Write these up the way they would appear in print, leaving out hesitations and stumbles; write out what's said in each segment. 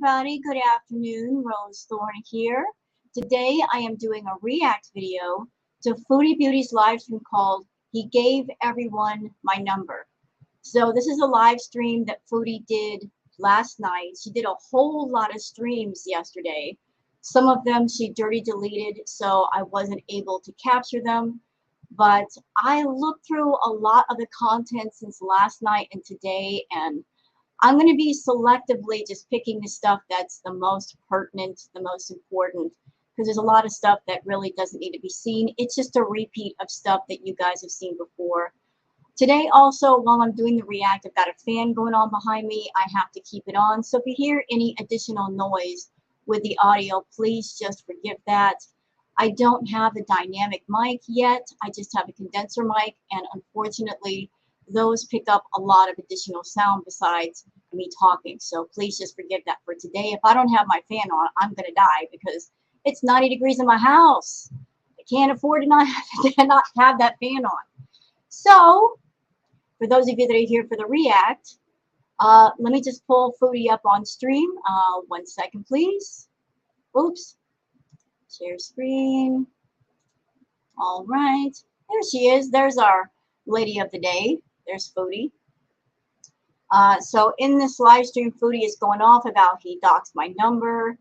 everybody, good afternoon. Rose Thorne here. Today I am doing a react video to Foodie Beauty's live stream called He Gave Everyone My Number. So this is a live stream that Foodie did last night. She did a whole lot of streams yesterday. Some of them she dirty deleted, so I wasn't able to capture them. But I looked through a lot of the content since last night and today, and I'm going to be selectively just picking the stuff that's the most pertinent, the most important, because there's a lot of stuff that really doesn't need to be seen. It's just a repeat of stuff that you guys have seen before. Today also, while I'm doing the react, I've got a fan going on behind me. I have to keep it on. So if you hear any additional noise with the audio, please just forgive that. I don't have a dynamic mic yet. I just have a condenser mic, and unfortunately, those pick up a lot of additional sound besides me talking. So please just forgive that for today. If I don't have my fan on, I'm going to die because it's 90 degrees in my house. I can't afford to not have that fan on. So for those of you that are here for the react, let me just pull Foodie up on stream. 1 second, please. Oops. Share screen. All right. There she is. There's our lady of the day. There's Foodie. So in this live stream, Foodie is going off about he doxed my number.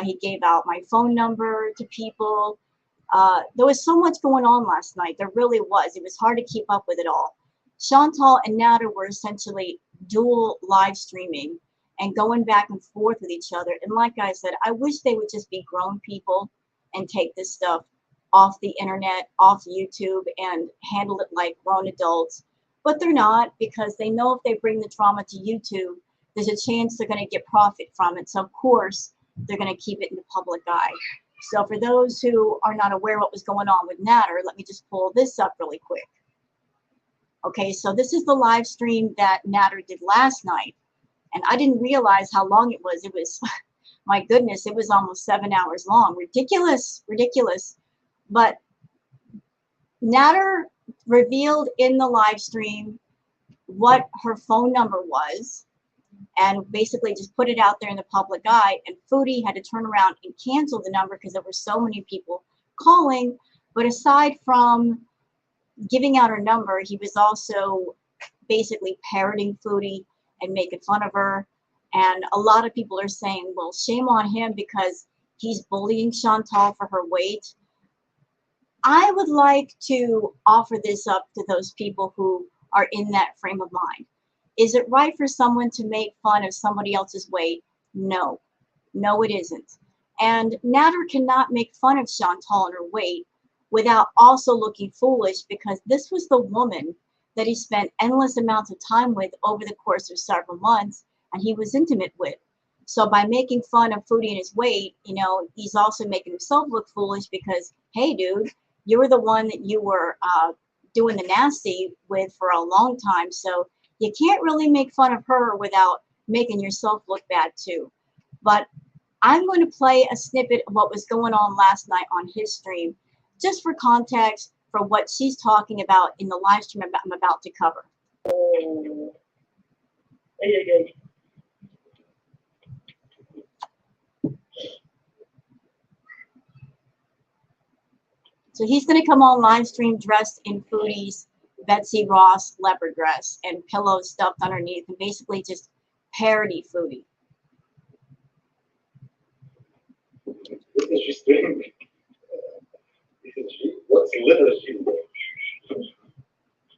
He gave out my phone number to people. There was so much going on last night. There really was. It was hard to keep up with it all. Chantal and Nadar were essentially dual live streaming and going back and forth with each other. And like I said, I wish they would just be grown people and take this stuff off the internet, off YouTube, and handle it like grown adults. But they're not, because they know if they bring the drama to YouTube, there's a chance they're going to get profit from it. So of course, they're going to keep it in the public eye. So for those who are not aware what was going on with Nadar, let me just pull this up really quick. Okay, so this is the live stream that Nadar did last night. And I didn't realize how long it was. It was, my goodness, it was almost 7 hours long. Ridiculous, ridiculous. But Nadar revealed in the live stream what her phone number was and basically just put it out there in the public eye, and Foodie had to turn around and cancel the number because there were so many people calling. But aside from giving out her number, he was also basically parroting Foodie and making fun of her. And a lot of people are saying, well, shame on him because he's bullying Chantal for her weight. I would like to offer this up to those people who are in that frame of mind. Is it right for someone to make fun of somebody else's weight? No. No, it isn't. And Nadar cannot make fun of Chantal and her weight without also looking foolish, because this was the woman that he spent endless amounts of time with over the course of several months, and he was intimate with. So by making fun of Foodie and his weight, you know, he's also making himself look foolish because, hey, dude, you were the one that you were doing the nasty with for a long time. So you can't really make fun of her without making yourself look bad too. But I'm going to play a snippet of what was going on last night on his stream, just for context for what she's talking about in the live stream I'm about to cover. So he's going to come on live stream dressed in Foodie's Betsy Ross leopard dress and pillows stuffed underneath, and basically just parody Foodie.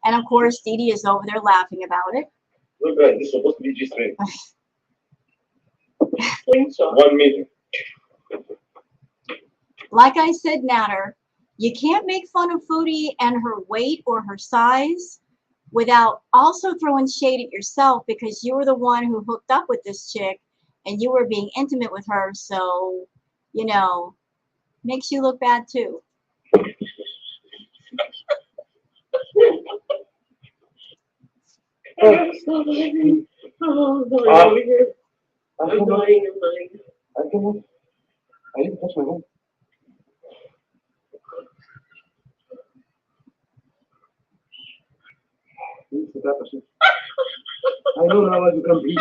And of course, Dee is over there laughing about it. Look, guys, this is supposed to be G-string. 1 meter. Like I said, Nadar, you can't make fun of Foodie and her weight or her size without also throwing shade at yourself, because you were the one who hooked up with this chick and you were being intimate with her. So, you know, makes you look bad too. I didn't touch my home. I know how I become bleach.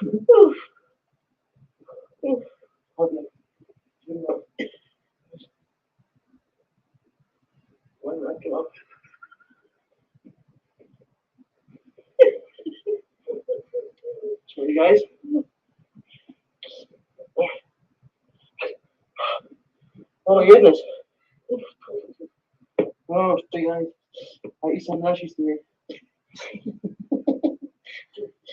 So you guys, oh my goodness. Oh, so you guys, I eat some lashes today.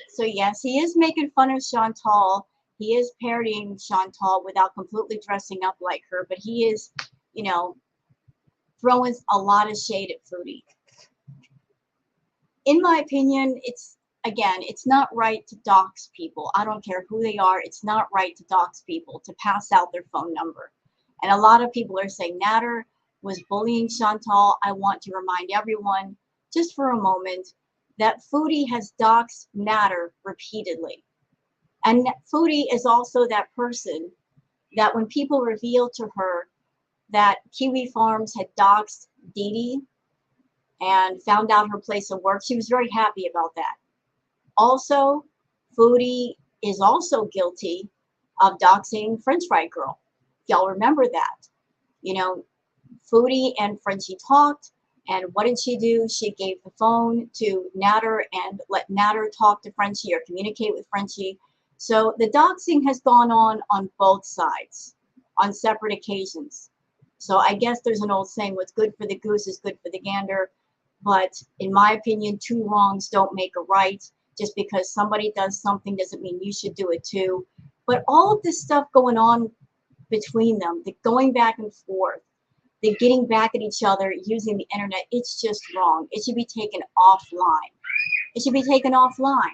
So yes, he is making fun of Chantal. He is parodying Chantal without completely dressing up like her, but he is, you know, throwing a lot of shade at Foodie. In my opinion, it's not right to dox people. I don't care who they are. It's not right to dox people, to pass out their phone number. And a lot of people are saying Nadar was bullying Chantal. I want to remind everyone, just for a moment, that Foodie has doxed Nadar repeatedly. And Foodie is also that person that when people reveal to her that Kiwi Farms had doxed Dee Dee and found out her place of work, she was very happy about that. Also, Foodie is also guilty of doxing French Fry Girl. Y'all remember that. You know, Foodie and Frenchie talked, and what did she do? She gave the phone to Nadar and let Nadar talk to Frenchie or communicate with Frenchie. So the doxing has gone on both sides on separate occasions. So I guess there's an old saying, what's good for the goose is good for the gander. But in my opinion, two wrongs don't make a right. Just because somebody does something doesn't mean you should do it too. But all of this stuff going on between them, the going back and forth, the getting back at each other using the internet, it's just wrong. It should be taken offline. It should be taken offline.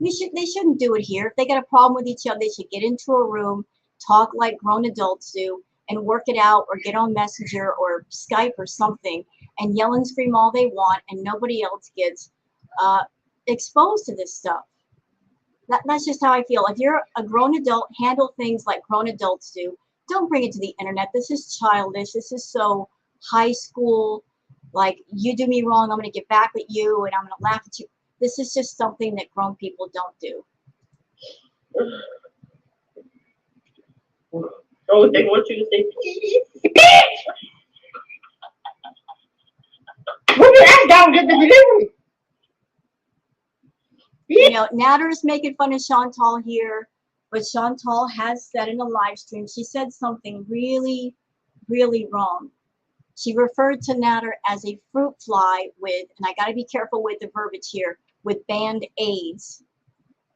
They shouldn't do it here. If they got a problem with each other, they should get into a room, talk like grown adults do, and work it out, or get on Messenger or Skype or something and yell and scream all they want, and nobody else gets exposed to this stuff. That's just how I feel. If you're a grown adult, handle things like grown adults do. Don't bring it to the internet. This is childish. This is so high school. Like, you do me wrong, I'm going to get back at you, and I'm going to laugh at you. This is just something that grown people don't do. Oh, they want you to say, bitch! Move your ass down, get the delivery. You know, Nadar is making fun of Chantal here, but Chantal has said in a live stream, she said something really, really wrong. She referred to Nadar as a fruit fly with, and I got to be careful with the verbiage here, with band aids.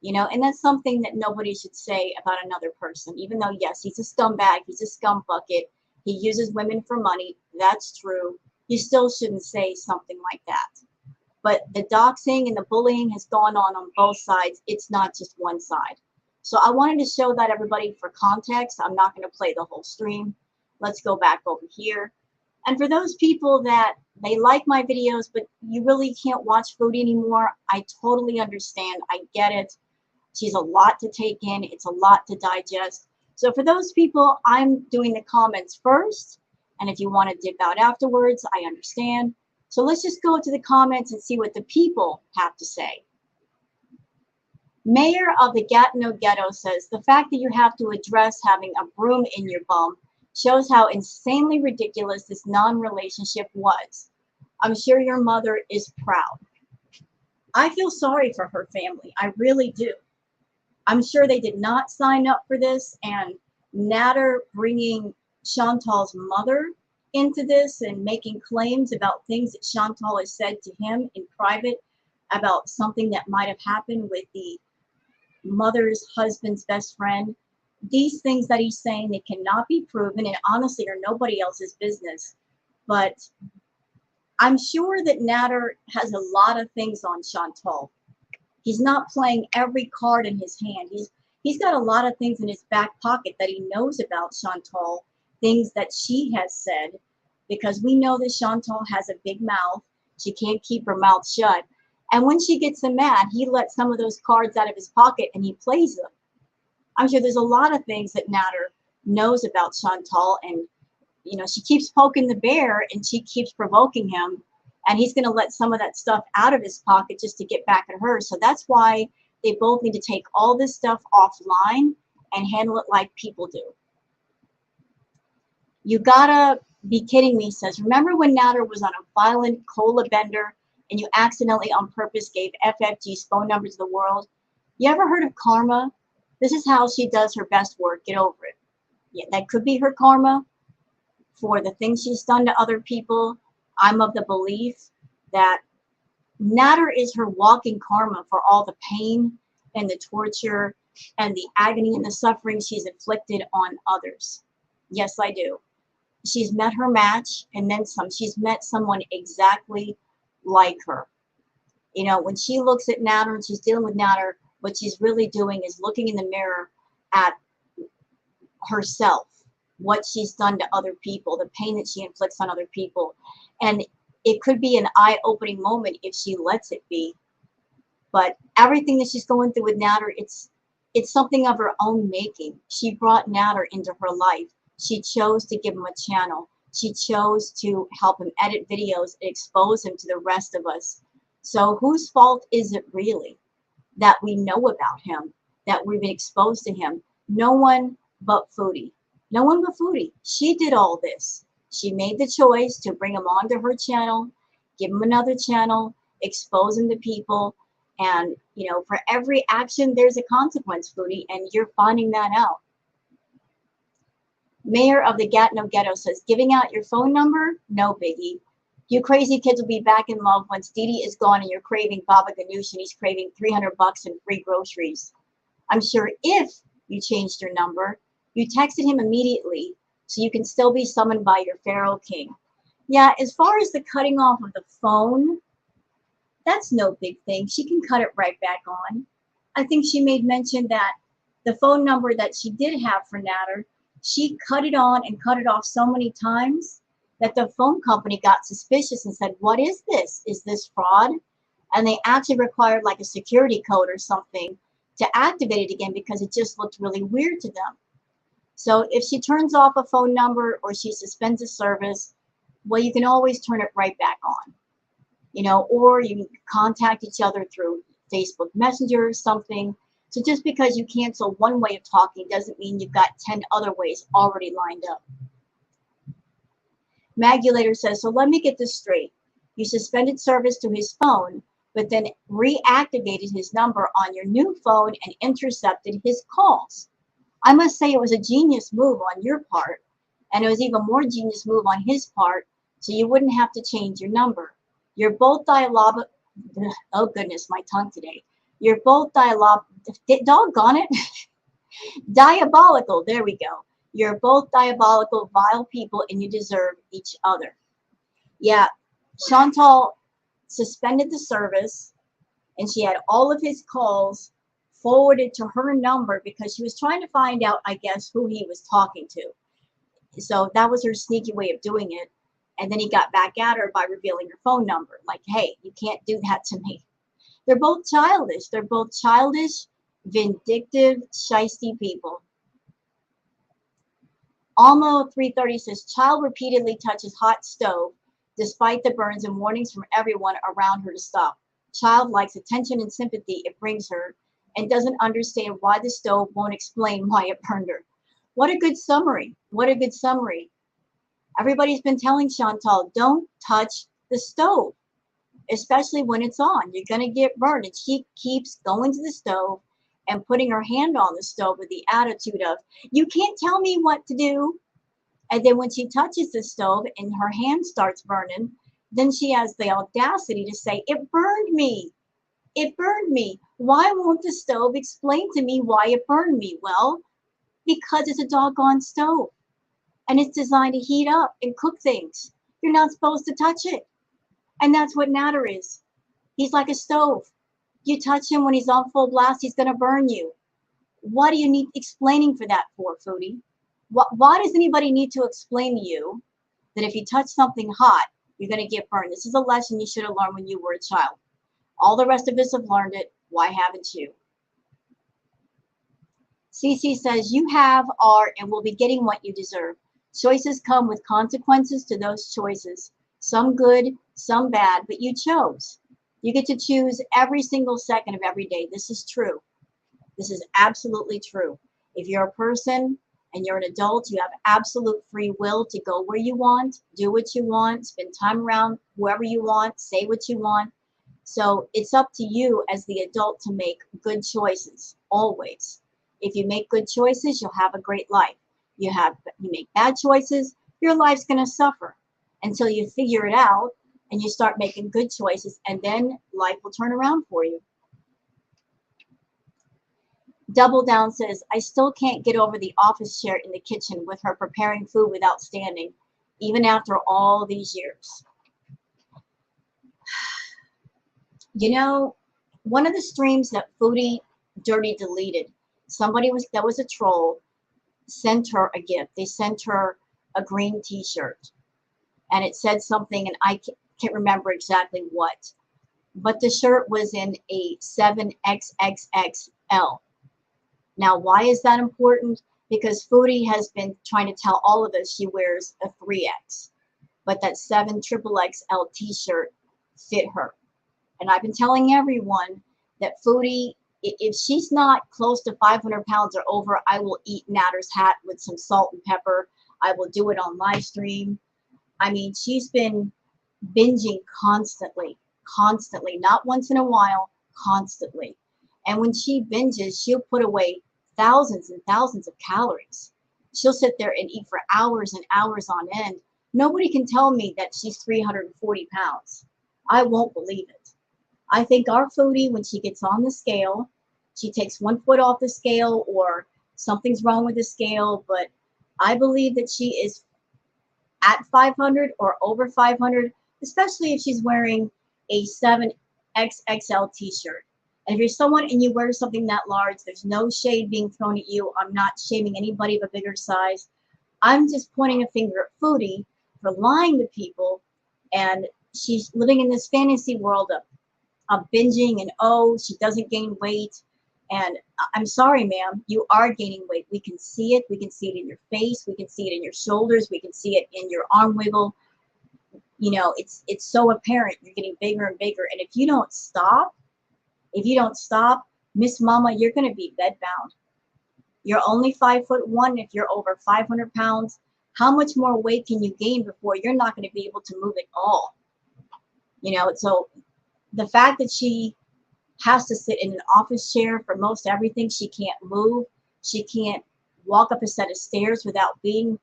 You know, and that's something that nobody should say about another person, even though, yes, he's a scumbag, he's a scum bucket, he uses women for money, that's true. You still shouldn't say something like that. But the doxing and the bullying has gone on both sides. It's not just one side. So I wanted to show that, everybody, for context. I'm not going to play the whole stream. Let's go back over here. And for those people that they like my videos, but you really can't watch Foodie anymore, I totally understand. I get it. She's a lot to take in. It's a lot to digest. So for those people, I'm doing the comments first. And if you want to dip out afterwards, I understand. So let's just go to the comments and see what the people have to say. Mayor of the Gatineau Ghetto says, the fact that you have to address having a broom in your bum shows how insanely ridiculous this non-relationship was. I'm sure your mother is proud. I feel sorry for her family. I really do. I'm sure they did not sign up for this, and Nadar bringing Chantal's mother into this and making claims about things that Chantal has said to him in private about something that might have happened with the mother's husband's best friend. These things that he's saying, they cannot be proven, and honestly are nobody else's business. But I'm sure that Nadar has a lot of things on Chantal. He's not playing every card in his hand. He's got a lot of things in his back pocket that he knows about Chantal, things that she has said, because we know that Chantal has a big mouth. She can't keep her mouth shut. And when she gets him mad, he lets some of those cards out of his pocket and he plays them. I'm sure there's a lot of things that Nadar knows about Chantal, and you know, she keeps poking the bear and she keeps provoking him, and he's going to let some of that stuff out of his pocket just to get back at her. So that's why They both need to take all this stuff offline and handle it like people do. You gotta be kidding me, says. Remember when Nadar was on a violent cola bender and you accidentally on purpose gave FFG's phone number to the world? You ever heard of karma? This is how she does her best work. Get over it. Yeah, that could be her karma for the things she's done to other people. I'm of the belief that Nadar is her walking karma for all the pain and the torture and the agony and the suffering she's inflicted on others. Yes, I do. She's met her match and then some. She's met someone exactly like her. You know, when she looks at Nadar and she's dealing with Nadar, what she's really doing is looking in the mirror at herself, what she's done to other people, the pain that she inflicts on other people. And it could be an eye-opening moment if she lets it be. But everything that she's going through with Nadar, it's something of her own making. She brought Nadar into her life. She chose to give him a channel. She chose to help him edit videos and expose him to the rest of us. So whose fault is it really that we know about him, that we've been exposed to him? No one but Foodie. No one but Foodie. She did all this. She made the choice to bring him onto her channel, give him another channel, expose him to people. And, you know, for every action, there's a consequence, Foodie, and you're finding that out. Mayor of the Gatineau Ghetto says, giving out your phone number? No biggie. You crazy kids will be back in love once Dee Dee is gone and you're craving Baba Ganoush and he's craving $300 and free groceries. I'm sure if you changed your number, you texted him immediately so you can still be summoned by your Pharaoh King. Yeah, as far as the cutting off of the phone, that's no big thing. She can cut it right back on. I think she made mention that the phone number that she did have for Nadar, she cut it on and cut it off so many times that the phone company got suspicious and said, what is this? Is this fraud? And they actually required like a security code or something to activate it again because it just looked really weird to them. So if she turns off a phone number or she suspends a service, well, you can always turn it right back on, you know, or you can contact each other through Facebook Messenger or something. So just because you cancel one way of talking doesn't mean you've got 10 other ways already lined up. Magulator says, so let me get this straight. You suspended service to his phone, but then reactivated his number on your new phone and intercepted his calls. I must say it was a genius move on your part, and it was even more genius move on his part, so you wouldn't have to change your number. You're both oh goodness, my tongue today. You're both doggone it, diabolical, there we go. You're both diabolical, vile people, and you deserve each other. Yeah, Chantal suspended the service, and she had all of his calls forwarded to her number because she was trying to find out, I guess, who he was talking to. So that was her sneaky way of doing it. And then he got back at her by revealing her phone number. Like, hey, you can't do that to me. They're both childish. They're both childish, vindictive, shisty people. Almo 330 says, child repeatedly touches hot stove despite the burns and warnings from everyone around her to stop. Child likes attention and sympathy it brings her and doesn't understand why the stove won't explain why it burned her. What a good summary. What a good summary. Everybody's been telling Chantal, don't touch the stove, especially when it's on. You're going to get burned. And she keeps going to the stove and putting her hand on the stove with the attitude of, you can't tell me what to do. And then when she touches the stove and her hand starts burning, then she has the audacity to say, it burned me. It burned me. Why won't the stove explain to me why it burned me? Well, because it's a doggone stove. And it's designed to heat up and cook things. You're not supposed to touch it. And that's what Nadar is. He's like a stove. You touch him when he's on full blast, he's going to burn you. What do you need explaining for that for, Foodie? Why does anybody need to explain to you that if you touch something hot, you're going to get burned? This is a lesson you should have learned when you were a child. All the rest of us have learned it. Why haven't you? CC says, you have, are, and will be getting what you deserve. Choices come with consequences to those choices. Some good, some bad, but you chose. You get to choose every single second of every day. This is true. This is absolutely true. If you're a person and you're an adult, you have absolute free will to go where you want, do what you want, spend time around whoever you want, say what you want. So it's up to you as the adult to make good choices, always. If you make good choices, you'll have a great life. You make bad choices, your life's going to suffer until you figure it out and you start making good choices, and then life will turn around for you. Double Down says, I still can't get over the office chair in the kitchen with her preparing food without standing, even after all these years. You know, one of the streams that Foodie Dirty deleted, that was a troll, sent her a gift. They sent her a green t-shirt, and it said something, and I can't remember exactly what, but the shirt was in a 7XXXL. Now, why is that important? Because Foodie has been trying to tell all of us she wears a 3X, but that 7XXXL t-shirt fit her. And I've been telling everyone that Foodie, if she's not close to 500 pounds or over, I will eat Nadar's hat with some salt and pepper. I will do it on live stream. I mean, she's been binging constantly, not once in a while, constantly. And when she binges, she'll put away thousands and thousands of calories. She'll sit there and eat for hours and hours on end. Nobody can tell me that she's 340 pounds. I won't believe it. I think our Foodie, when she gets on the scale, she takes one foot off the scale or something's wrong with the scale, but I believe that she is at 500 or over 500, especially if she's wearing a 7XXL t-shirt. And if you're someone and you wear something that large, there's no shade being thrown at you. I'm not shaming anybody of a bigger size. I'm just pointing a finger at Foodie for lying to people, and she's living in this fantasy world of binging, and oh, she doesn't gain weight. And I'm sorry, ma'am, you are gaining weight. We can see it. We can see it in your face. We can see it in your shoulders. We can see it in your arm wiggle. You know, it's so apparent. You're getting bigger and bigger. And if you don't stop, Miss Mama, you're going to be bedbound. You're only 5'1". If you're over 500 pounds, how much more weight can you gain before you're not going to be able to move at all? You know, so the fact that she has to sit in an office chair for most everything, she can't move, she can't walk up a set of stairs without being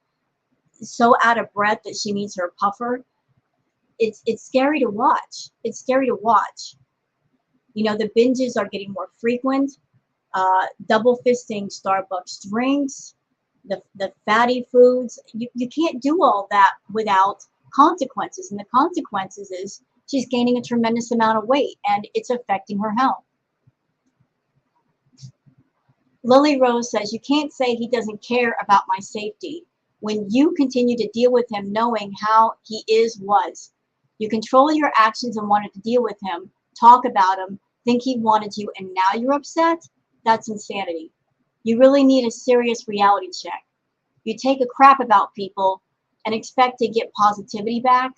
so out of breath that she needs her puffer. It's scary to watch. It's scary to watch. You know, the binges are getting more frequent. Double fisting Starbucks drinks, the fatty foods. You can't do all that without consequences. And the consequences is she's gaining a tremendous amount of weight, and it's affecting her health. Lily Rose says, you can't say he doesn't care about my safety when you continue to deal with him knowing how he was. You control your actions and wanted to deal with him, talk about him, think he wanted you, and now you're upset? That's insanity. You really need a serious reality check. You take a crap about people and expect to get positivity back?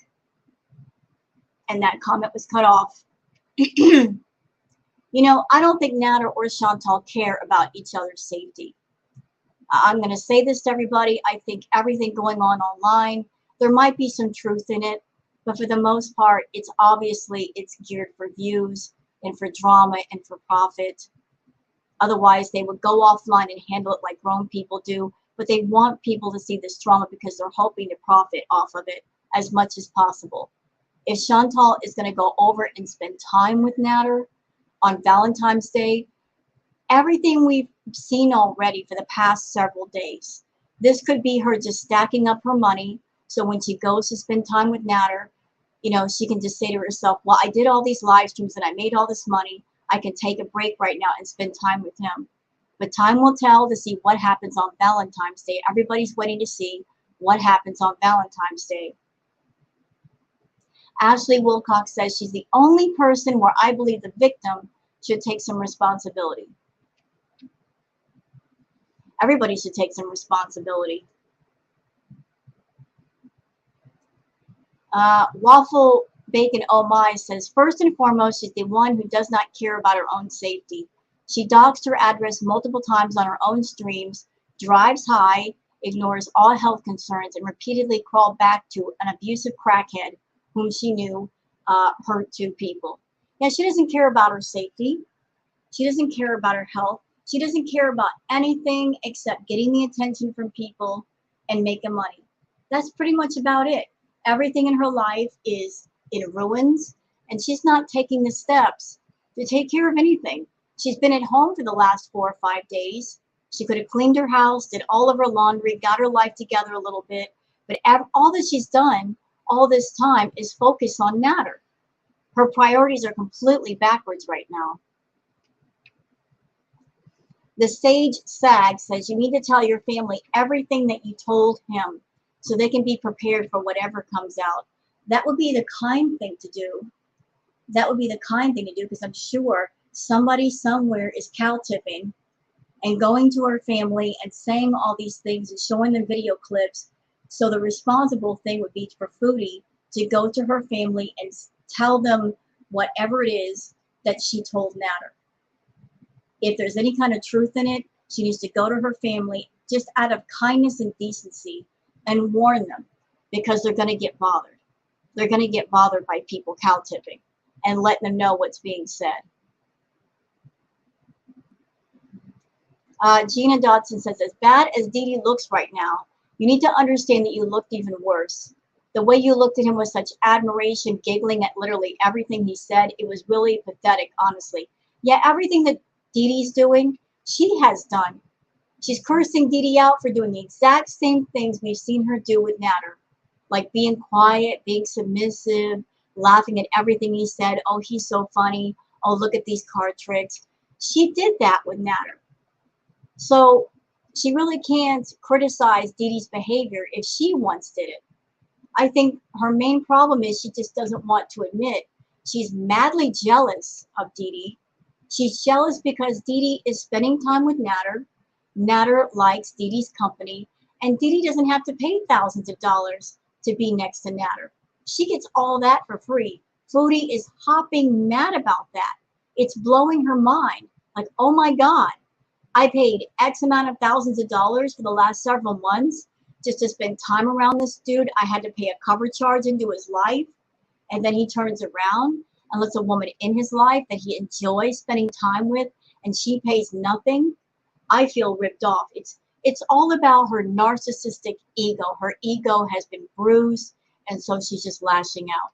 And that comment was cut off. You know, I don't think Nadar or Chantal care about each other's safety. I'm going to say this to everybody. I think everything going on online, there might be some truth in it, but for the most part, it's geared for views and for drama and for profit. Otherwise, they would go offline and handle it like grown people do, but they want people to see this drama because they're hoping to profit off of it as much as possible. If Chantal is going to go over and spend time with Nadar on Valentine's Day, everything we've seen already for the past several days, this could be her just stacking up her money, so when she goes to spend time with Nadar, you know, she can just say to herself, well, I did all these live streams and I made all this money. I can take a break right now and spend time with him. But time will tell to see what happens on Valentine's Day. Everybody's waiting to see what happens on Valentine's Day. Ashley Wilcox says she's the only person where I believe the victim should take some responsibility. Everybody should take some responsibility. Waffle Bacon Oh My says, first and foremost, she's the one who does not care about her own safety. She doxed her address multiple times on her own streams, drives high, ignores all health concerns, and repeatedly crawled back to an abusive crackhead whom she knew hurt two people. Yeah, she doesn't care about her safety. She doesn't care about her health. She doesn't care about anything except getting the attention from people and making money. That's pretty much about it. Everything in her life is in ruins, and she's not taking the steps to take care of anything. She's been at home for the last 4 or 5 days. She could have cleaned her house, did all of her laundry, got her life together a little bit, but all that she's done all this time is focus on Nadar. Her priorities are completely backwards right now. The Sage Sag says you need to tell your family everything that you told him so they can be prepared for whatever comes out. That would be the kind thing to do. That would be the kind thing to do, because I'm sure somebody somewhere is cow tipping and going to her family and saying all these things and showing them video clips. So the responsible thing would be for Foodie to go to her family and tell them whatever it is that she told Nadar. If there's any kind of truth in it, she needs to go to her family just out of kindness and decency and warn them, because they're going to get bothered. They're going to get bothered by people cow tipping and letting them know what's being said. Gina Dodson says, as bad as Dee Dee looks right now, you need to understand that you looked even worse. The way you looked at him with such admiration, giggling at literally everything he said, it was really pathetic, honestly. Yeah, everything that Dee Dee's doing, she has done. She's cursing Dee Dee out for doing the exact same things we've seen her do with Nadar. Like being quiet, being submissive, laughing at everything he said. Oh, he's so funny. Oh, look at these card tricks. She did that with Nadar. So she really can't criticize Dee Dee's behavior if she once did it. I think her main problem is she just doesn't want to admit she's madly jealous of Dee Dee. She's jealous because Dee Dee is spending time with Nadar. Nadar likes Dee Dee's company, and Dee Dee doesn't have to pay thousands of dollars to be next to Nadar. She gets all that for free. Foodie is hopping mad about that. It's blowing her mind. Like, oh my God, I paid X amount of thousands of dollars for the last several months just to spend time around this dude. I had to pay a cover charge into his life, and then he turns around and lets a woman in his life that he enjoys spending time with, and she pays nothing. I feel ripped off. It's all about her narcissistic ego. Her ego has been bruised, and so she's just lashing out.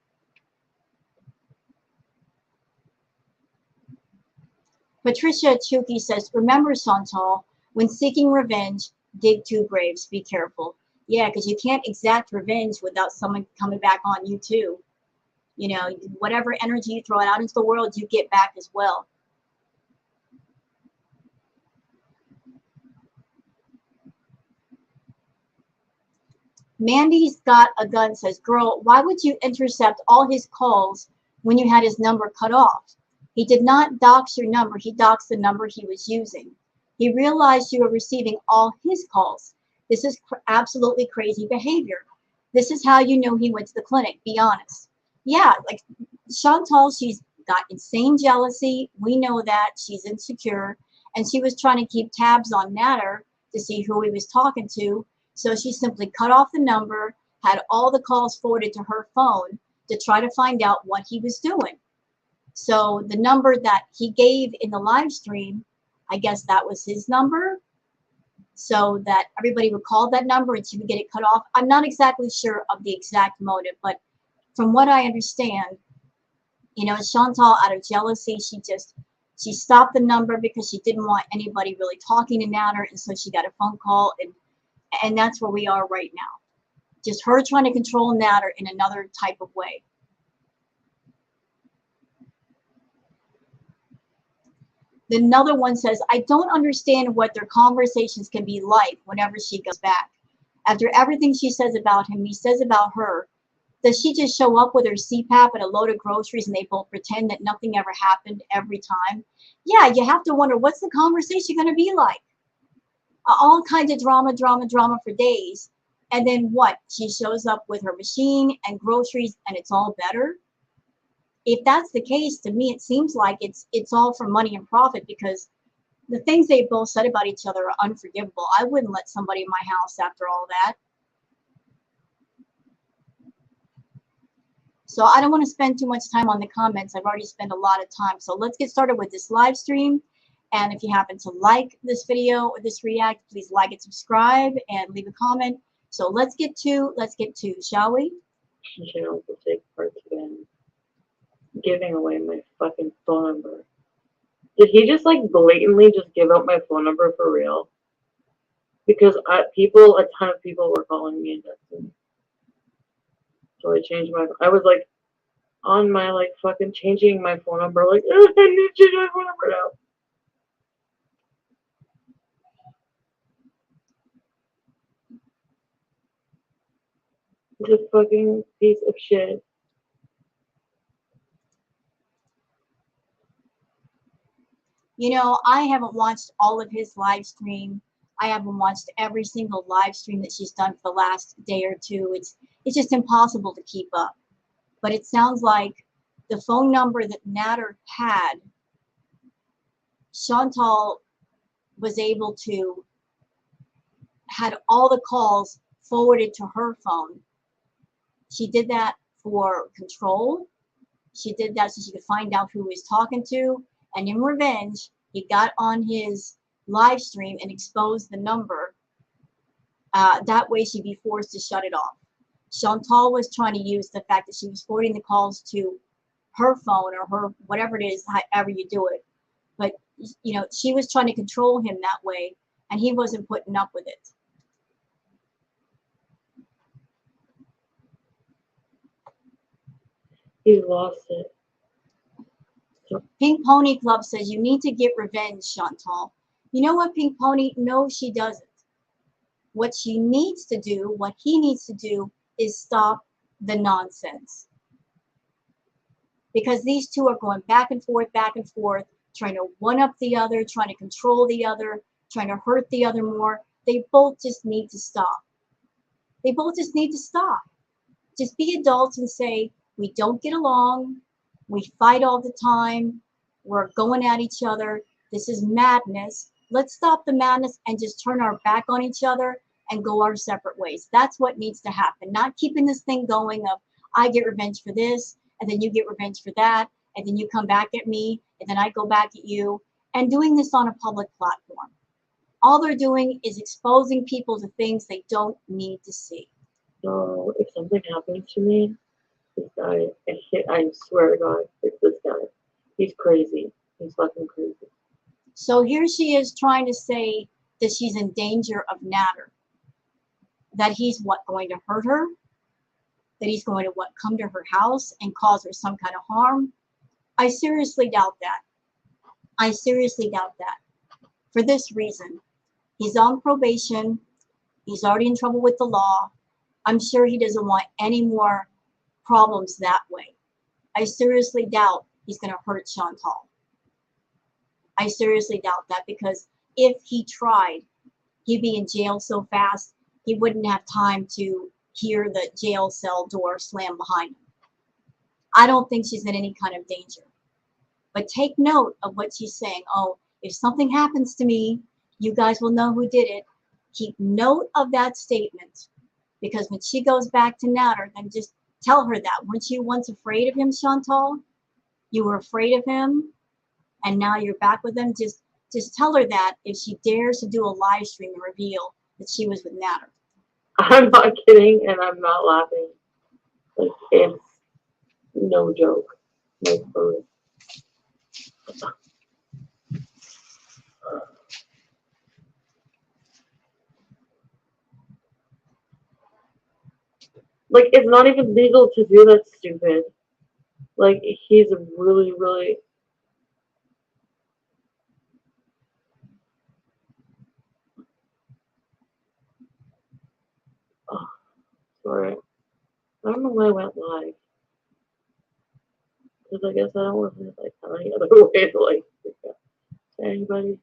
Patricia Chuki says, remember, Chantal, when seeking revenge, dig 2 graves. Be careful. Yeah, because you can't exact revenge without someone coming back on you too. You know, whatever energy you throw out into the world, you get back as well. Mandy's Got a Gun says, girl, why would you intercept all his calls when you had his number cut off? He did not dox your number. He doxed the number he was using. He realized you were receiving all his calls. This is absolutely crazy behavior. This is how you know he went to the clinic. Be honest. Yeah, like Chantal, she's got insane jealousy. We know that. She's insecure. And she was trying to keep tabs on Nadar to see who he was talking to. So she simply cut off the number, had all the calls forwarded to her phone to try to find out what he was doing. So the number that he gave in the live stream, I guess that was his number, so that everybody would call that number and she would get it cut off. I'm not exactly sure of the exact motive, but from what I understand, you know, Chantal, out of jealousy, she stopped the number because she didn't want anybody really talking to Nadar, and so she got a phone call, and that's where we are right now. Just her trying to control Nadar in another type of way. Another one says, I don't understand what their conversations can be like whenever she goes back. After everything she says about him, he says about her, does she just show up with her CPAP and a load of groceries and they both pretend that nothing ever happened every time? Yeah, you have to wonder, what's the conversation going to be like? All kinds of drama for days. And then what? She shows up with her machine and groceries and it's all better? if that's the case, to me, it seems like it's all for money and profit, because the things they both said about each other are unforgivable. I wouldn't let somebody in my house after all that. So I don't want to spend too much time on the comments. I've already spent a lot of time. So let's get started with this live stream. And if you happen to like this video or this react, please like and subscribe and leave a comment. So let's get to, shall we? Channel will take part again. Giving away my fucking phone number. Did he just like blatantly just give out my phone number for real? Because a ton of people were calling me and texting. So I changed I was like on my like fucking changing my phone number, like, I need to change my phone number now. He's a fucking piece of shit. You know, I haven't watched all of his live stream. I haven't watched every single live stream that she's done for the last day or two. It's just impossible to keep up. But it sounds like the phone number that Nadar had, Chantal was able to, had all the calls forwarded to her phone. She did that for control. She did that so she could find out who he was talking to. And in revenge, he got on his live stream and exposed the number. That way she'd be forced to shut it off. Chantal was trying to use the fact that she was forwarding the calls to her phone or her, whatever it is, however you do it. But, you know, she was trying to control him that way, and he wasn't putting up with it. He lost it. Pink Pony Club says you need to get revenge, Chantal. You know what, Pink Pony? No, she doesn't. What she needs to do, what he needs to do, is stop the nonsense. Because these two are going back and forth, trying to one-up the other, trying to control the other, trying to hurt the other more. They both just need to stop. They both just need to stop. Just be adults and say, we don't get along. We fight all the time. We're going at each other. This is madness. Let's stop the madness and just turn our back on each other and go our separate ways. That's what needs to happen. Not keeping this thing going of, I get revenge for this, and then you get revenge for that, and then you come back at me, and then I go back at you, and doing this on a public platform. All they're doing is exposing people to things they don't need to see. So if something happens to me, this guy, I swear to God, it's this guy. He's crazy. He's fucking crazy. So here she is trying to say that she's in danger of Nadar. That he's going to hurt her? That he's going to come to her house and cause her some kind of harm? I seriously doubt that. I seriously doubt that. For this reason, he's on probation. He's already in trouble with the law. I'm sure he doesn't want any more problems that way. I seriously doubt he's going to hurt Chantal. I seriously doubt that, because if he tried, he'd be in jail so fast he wouldn't have time to hear the jail cell door slam behind him. I don't think she's in any kind of danger. But take note of what she's saying. Oh, if something happens to me, you guys will know who did it. Keep note of that statement, because when she goes back to Nadar, then just tell her that. Weren't you once afraid of him, Chantal? You were afraid of him, and now you're back with him. Just tell her that if she dares to do a live stream and reveal that she was with Nadar. I'm not kidding, and I'm not laughing. Like, it's no joke. Like, for real. Like, it's not even legal to do that stupid. Like, he's really, really... Oh, sorry. I don't know why I went live. Because I guess I don't want to, like, have any other way to, like, say anybody.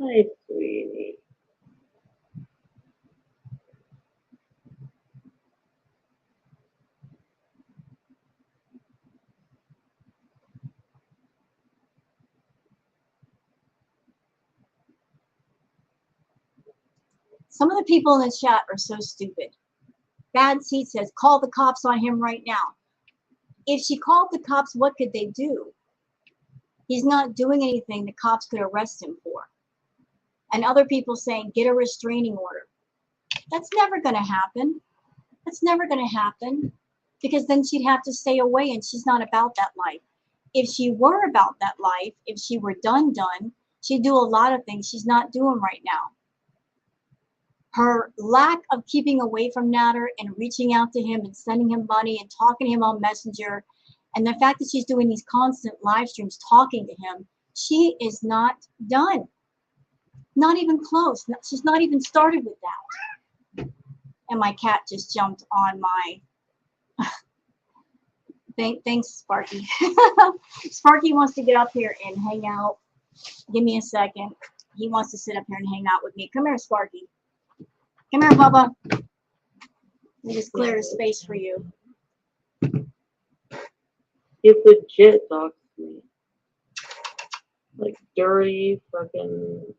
Hi, sweetie. Some of the people in the chat are so stupid. Bad Seed says, call the cops on him right now. If she called the cops, what could they do? He's not doing anything the cops could arrest him for. And other people saying, get a restraining order. That's never going to happen. That's never going to happen, because then she'd have to stay away, and she's not about that life. If she were about that life, if she were done, she'd do a lot of things she's not doing right now. Her lack of keeping away from Nadar and reaching out to him and sending him money and talking to him on Messenger, and the fact that she's doing these constant live streams talking to him, she is not done. Not even close. She's not even started with that. And my cat just jumped on my... Thanks, Sparky. Sparky wants to get up here and hang out. Give me a second. He wants to sit up here and hang out with me. Come here, Sparky. Come here, Bubba. Let me just clear the space for you. He legit doxed me. Like, dirty fucking...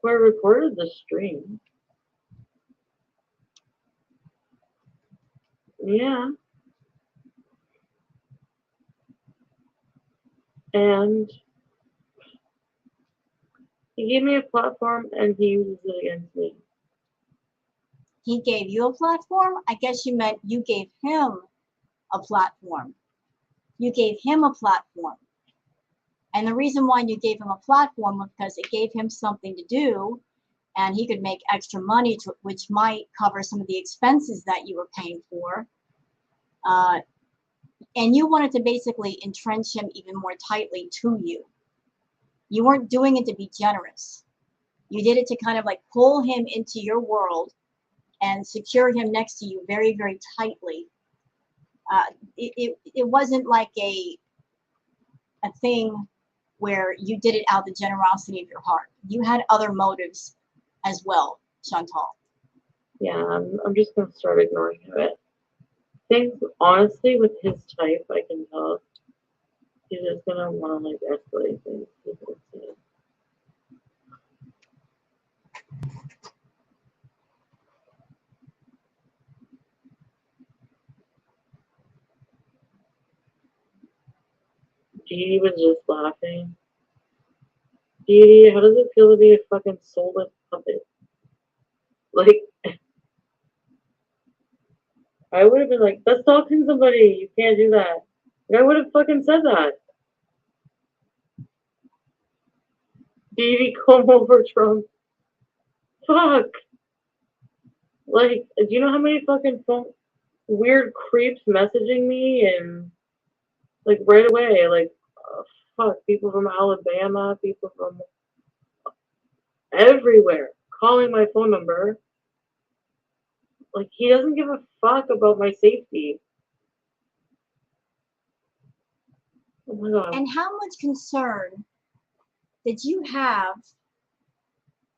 I recorded the stream. Yeah. And he gave me a platform and he uses it against me. He gave you a platform? I guess you meant you gave him a platform. You gave him a platform. And the reason why you gave him a platform was because it gave him something to do, and he could make extra money, which might cover some of the expenses that you were paying for. And you wanted to basically entrench him even more tightly to you. You weren't doing it to be generous. You did it to kind of like pull him into your world and secure him next to you very, very tightly. It wasn't like a thing where you did it out of the generosity of your heart. You had other motives as well, Chantal. Yeah, I'm just gonna start ignoring it. I think honestly, with his type, I can tell he's just gonna want to like escalate things. Dee was just laughing. Dee, how does it feel to be a fucking soulless puppet? Like, I would have been like, that's stalking somebody. You can't do that. And I would have fucking said that. Dee, come over, Trump. Fuck. Like, do you know how many fucking weird creeps messaging me and like right away, like, fuck, people from Alabama, people from everywhere calling my phone number. Like, he doesn't give a fuck about my safety. Oh my god. And how much concern did you have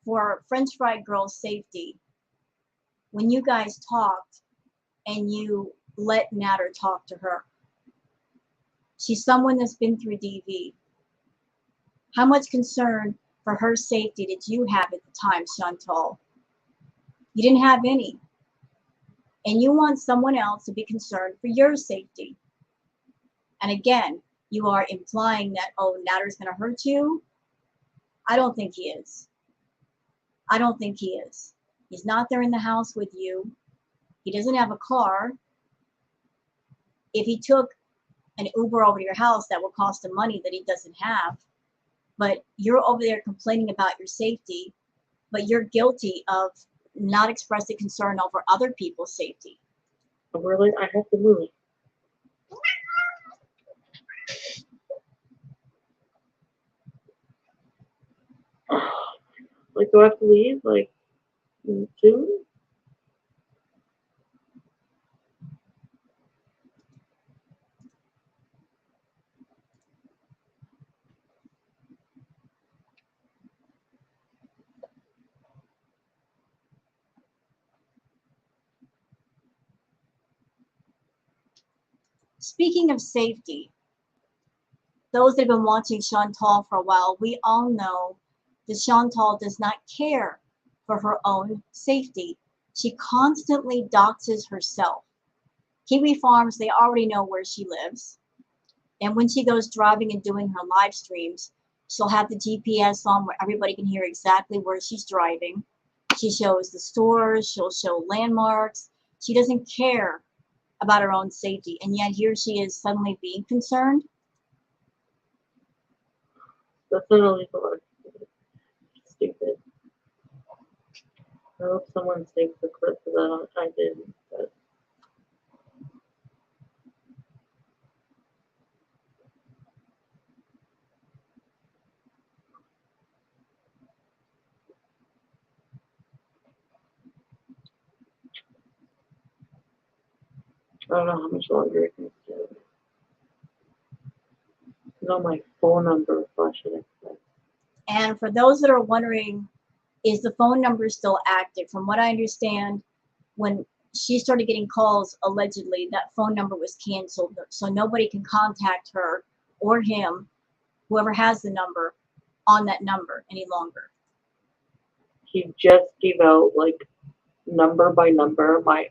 for French Fry Girl's safety when you guys talked and you let Nadar talk to her? She's someone that's been through DV. How much concern for her safety did you have at the time, Chantal? You didn't have any. And you want someone else to be concerned for your safety. And again, you are implying that, oh, Nadar's going to hurt you. I don't think he is. I don't think he is. He's not there in the house with you. He doesn't have a car. If he took an Uber over to your house, that will cost him money that he doesn't have. But you're over there complaining about your safety, but you're guilty of not expressing concern over other people's safety. Really, I have to move. Like, do I have to leave? Like, soon? Speaking of safety, those that have been watching Chantal for a while, we all know that Chantal does not care for her own safety. She constantly doxes herself. Kiwi Farms, they already know where she lives. And when she goes driving and doing her live streams, she'll have the GPS on where everybody can hear exactly where she's driving. She shows the stores, she'll show landmarks. She doesn't care about her own safety. And yet here she is suddenly being concerned. That's an illegal activity. Stupid. I hope someone takes the clip of that. I didn't. But I don't know how much longer I can do. Know my phone number. Why should I say? And for those that are wondering, is the phone number still active? From what I understand, when she started getting calls, allegedly, that phone number was canceled. So nobody can contact her or him, whoever has the number, on that number any longer. He just gave out like number by number my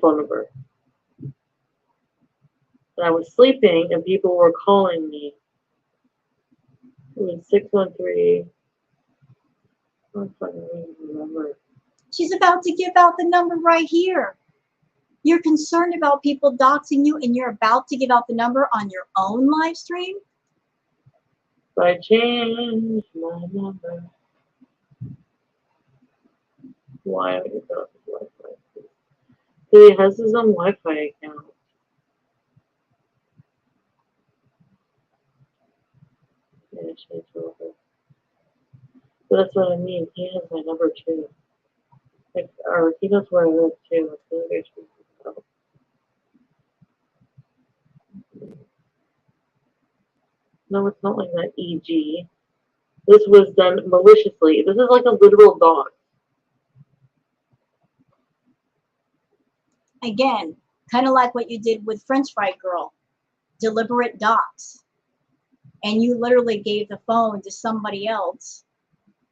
phone number. And I was sleeping and people were calling me. It was 613. I don't fucking remember. She's about to give out the number right here. You're concerned about people doxing you and you're about to give out the number on your own live stream? But I changed my number. Why would you go his Wi-Fi? So he has his own Wi-Fi account. Yeah, changed over. But that's what I mean. He has my number too. Like, or he knows where I live too. I feel like I should go. No, it's not like that. EG. This was done maliciously. This is like a literal dog. Again, kind of like what you did with French Fry Girl, deliberate dox. And you literally gave the phone to somebody else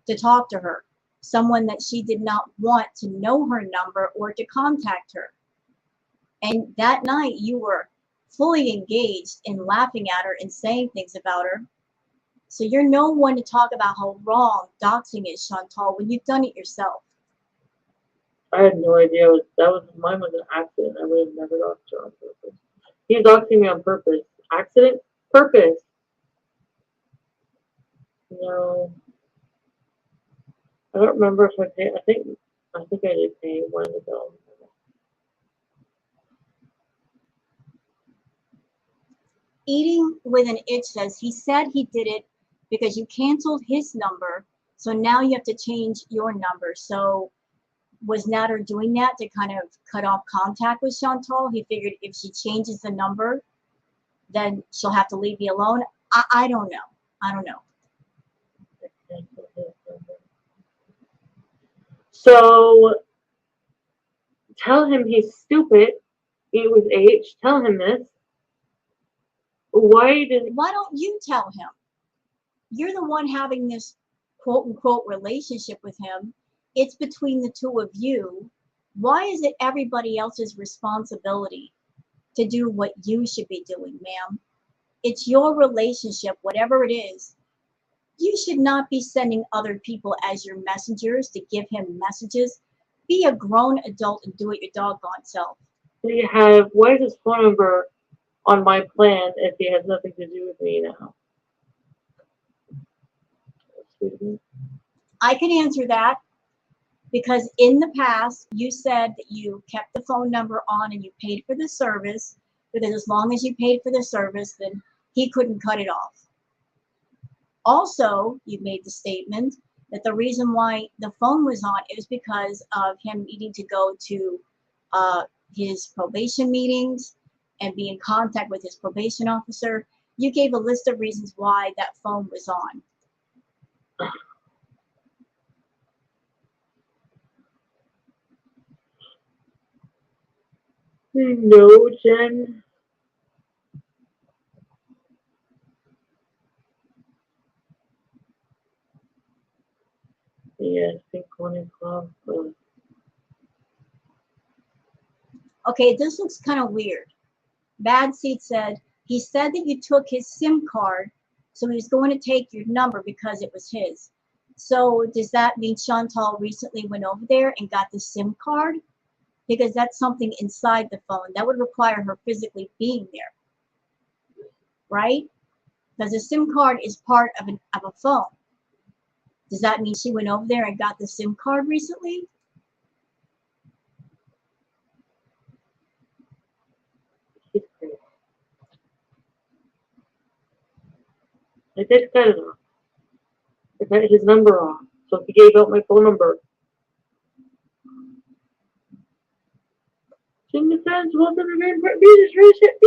to talk to her, someone that she did not want to know her number or to contact her. And that night you were fully engaged in laughing at her and saying things about her. So you're no one to talk about how wrong doxing is, Chantal, when you've done it yourself. I had no idea mine was an accident. I would have never doxed her on purpose. He's doxing me on purpose. Accident? Purpose. No. I don't remember if I paid. I think I did pay one of the bills. Eating with an itch says he said he did it because you canceled his number, so now you have to change your number. So was Nader doing that to kind of cut off contact with Chantal? He figured if she changes the number, then she'll have to leave me alone. I don't know. I don't know. So tell him he's stupid. Eat with H. Tell him this. Why don't you tell him? You're the one having this quote unquote relationship with him. It's between the two of you. Why is it everybody else's responsibility to do what you should be doing, ma'am? It's your relationship, whatever it is. You should not be sending other people as your messengers to give him messages. Be a grown adult and do it your doggone self. why is his phone number on my plan if he has nothing to do with me now? I can answer that because in the past you said that you kept the phone number on and you paid for the service, because as long as you paid for the service, then he couldn't cut it off. Also, you made the statement that the reason why the phone was on is because of him needing to go to his probation meetings and be in contact with his probation officer. You gave a list of reasons why that phone was on. No, Jen. Yeah, pink corny club. Okay, this looks kind of weird. Bad Seed said, he said that you took his SIM card, so he was going to take your number because it was his. So does that mean Chantal recently went over there and got the SIM card? Because that's something inside the phone. That would require her physically being there, right? Because the SIM card is part of a phone. Does that mean she went over there and got the SIM card recently? He's crazy. I did cut it off. I cut his number off. So if he gave out my phone number, Jimmy fans, welcome to Rain Music Reset.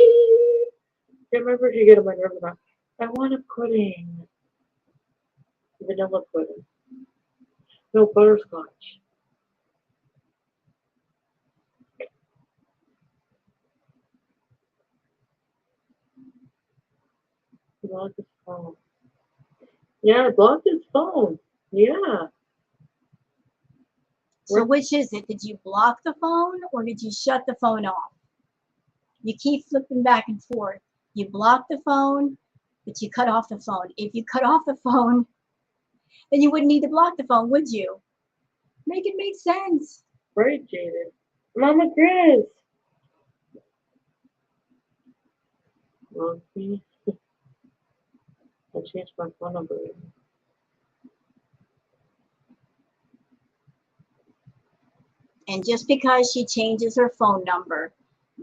Can't remember if you get on my nerves or not. I want a pudding. Vanilla pudding. No, butterscotch. Block his phone. Yeah, block his phone. Yeah. So which is it? Did you block the phone or did you shut the phone off? You keep flipping back and forth. You block the phone, but you cut off the phone. If you cut off the phone, then you wouldn't need to block the phone, would you? Make it make sense. Right, Jaden. Mama Chris. Well, see, I changed my phone number. And just because she changes her phone number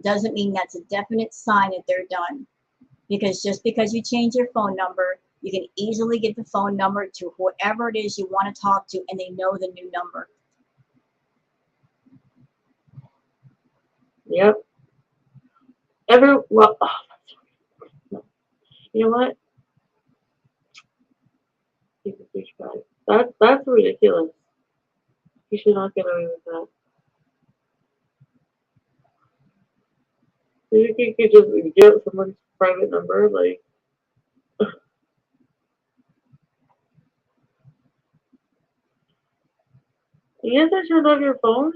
doesn't mean that's a definite sign that they're done. Because just because you change your phone number, you can easily get the phone number to whoever it is you want to talk to, and they know the new number. Yep. Well, no. You know what? He's a douchebag. That's ridiculous. He should not get away with that. You think you could just get someone's private number, like, you guys turned off your phone?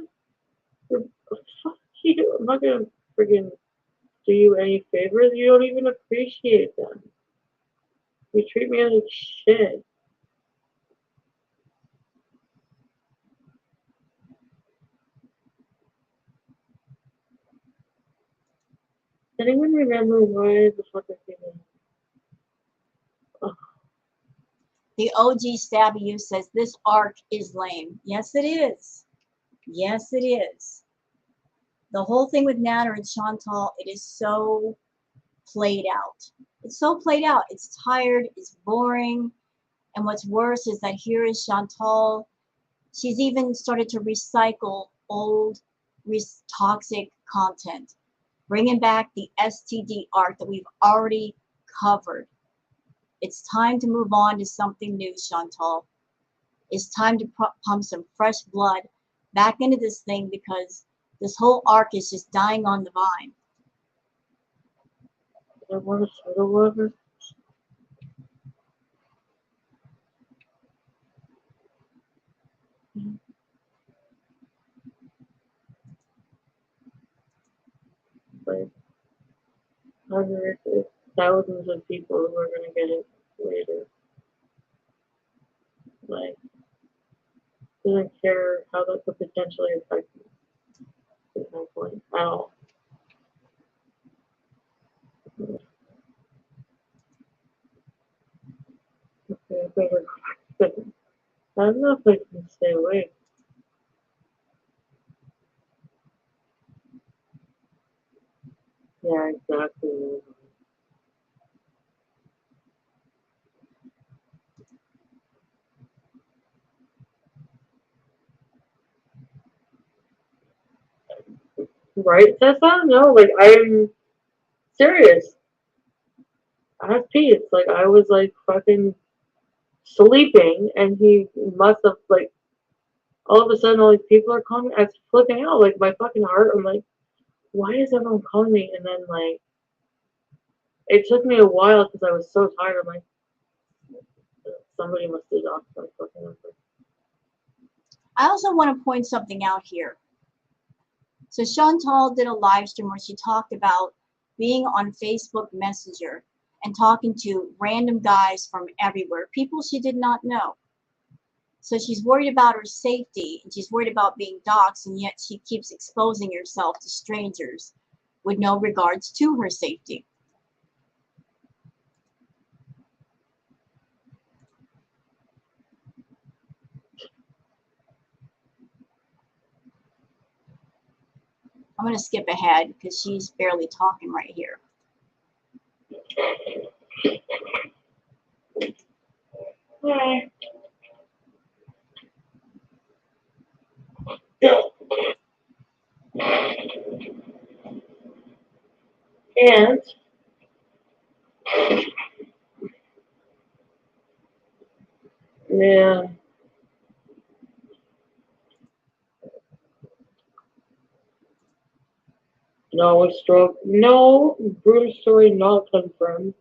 Fuck you. I'm not gonna friggin' do you any favors. You don't even appreciate them. You treat me like shit. Does anyone remember why the fuck I came in? Oh, The OG Stabby You says this arc is lame. Yes, it is. Yes, it is. The whole thing with Nadar and Chantal, it is so played out. It's so played out. It's tired. It's boring. And what's worse is that here is Chantal. She's even started to recycle old toxic content, bringing back the STD arc that we've already covered. It's time to move on to something new, Chantal. It's time to pump some fresh blood back into this thing because this whole arc is just dying on the vine. I want a soda water. Like, hundreds, thousands of people who are gonna get it later. Like, doesn't care how that could potentially affect me. At no point at all. Okay, I better go back to bed. I don't know if I can stay awake. Yeah, exactly. Right, Tessa? No, like, I'm serious. I have peace. Like, I was, like, fucking sleeping, and he must have, like, all of a sudden, like, people are calling me. I was flipping out, like, my fucking heart. I'm like, why is everyone calling me? And then, like, it took me a while because I was so tired. I'm like, somebody must have doxed my fucking number. I also want to point something out here. So Chantal did a live stream where she talked about being on Facebook Messenger and talking to random guys from everywhere, people she did not know. So she's worried about her safety and she's worried about being doxxed, and yet she keeps exposing herself to strangers with no regards to her safety. I'm going to skip ahead because she's barely talking right here. Hi. Yeah. And yeah. No, it's stroke. No, Bruce story not confirmed.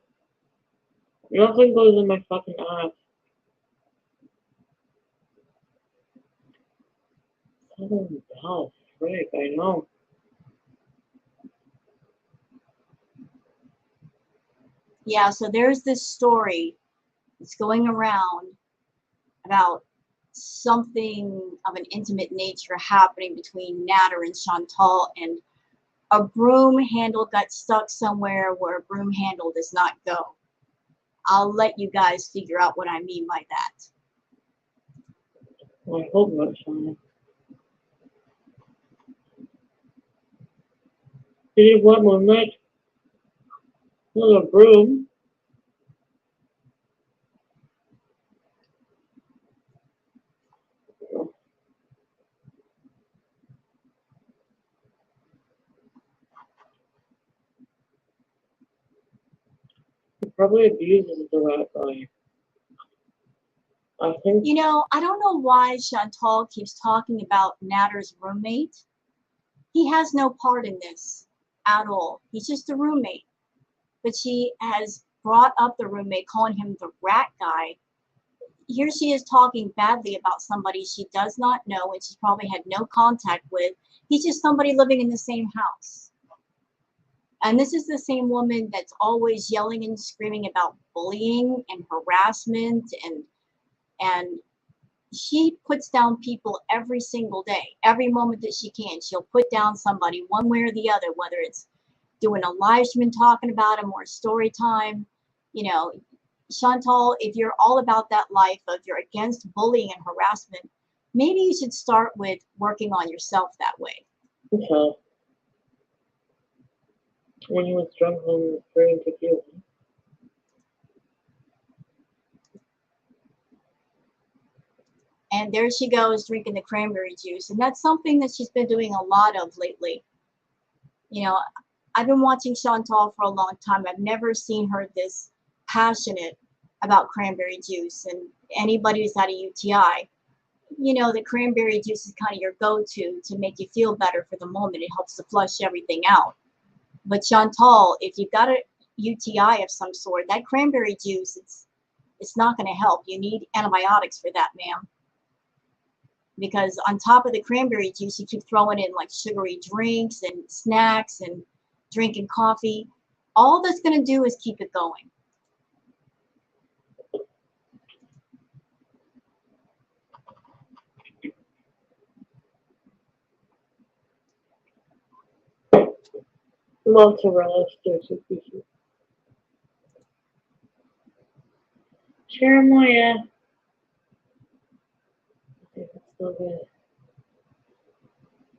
Nothing goes in my fucking ass. Oh, frick, I know. Yeah, so there's this story that's going around about something of an intimate nature happening between Nadar and Chantal, and a broom handle got stuck somewhere where a broom handle does not go. I'll let you guys figure out what I mean by that. I hope not, Shauna. Did you want one night? Another broom? He probably abuses the rat guy. I think. You know, I don't know why Chantal keeps talking about Nadar's roommate. He has no part in this at all. He's just a roommate. But she has brought up the roommate, calling him the rat guy. Here she is talking badly about somebody she does not know and she's probably had no contact with. He's just somebody living in the same house. And this is the same woman that's always yelling and screaming about bullying and harassment, and she puts down people every single day. Every moment that she can, she'll put down somebody one way or the other, whether it's doing a live stream talking about them or story time. You know, Chantal, if you're all about that life, if you're against bullying and harassment, maybe you should start with working on yourself that way. Okay. When he was drunk on drinking tequila. And there she goes drinking the cranberry juice. And that's something that she's been doing a lot of lately. You know, I've been watching Chantal for a long time. I've never seen her this passionate about cranberry juice. And anybody who's had a UTI, you know, the cranberry juice is kind of your go-to to make you feel better for the moment. It helps to flush everything out. But Chantal, if you've got a UTI of some sort, that cranberry juice, it's not going to help. You need antibiotics for that, ma'am. Because on top of the cranberry juice, you keep throwing in like sugary drinks and snacks and drinking coffee. All that's going to do is keep it going. Mozzarella sticks with pieces. Cherimoya. I think it's so good.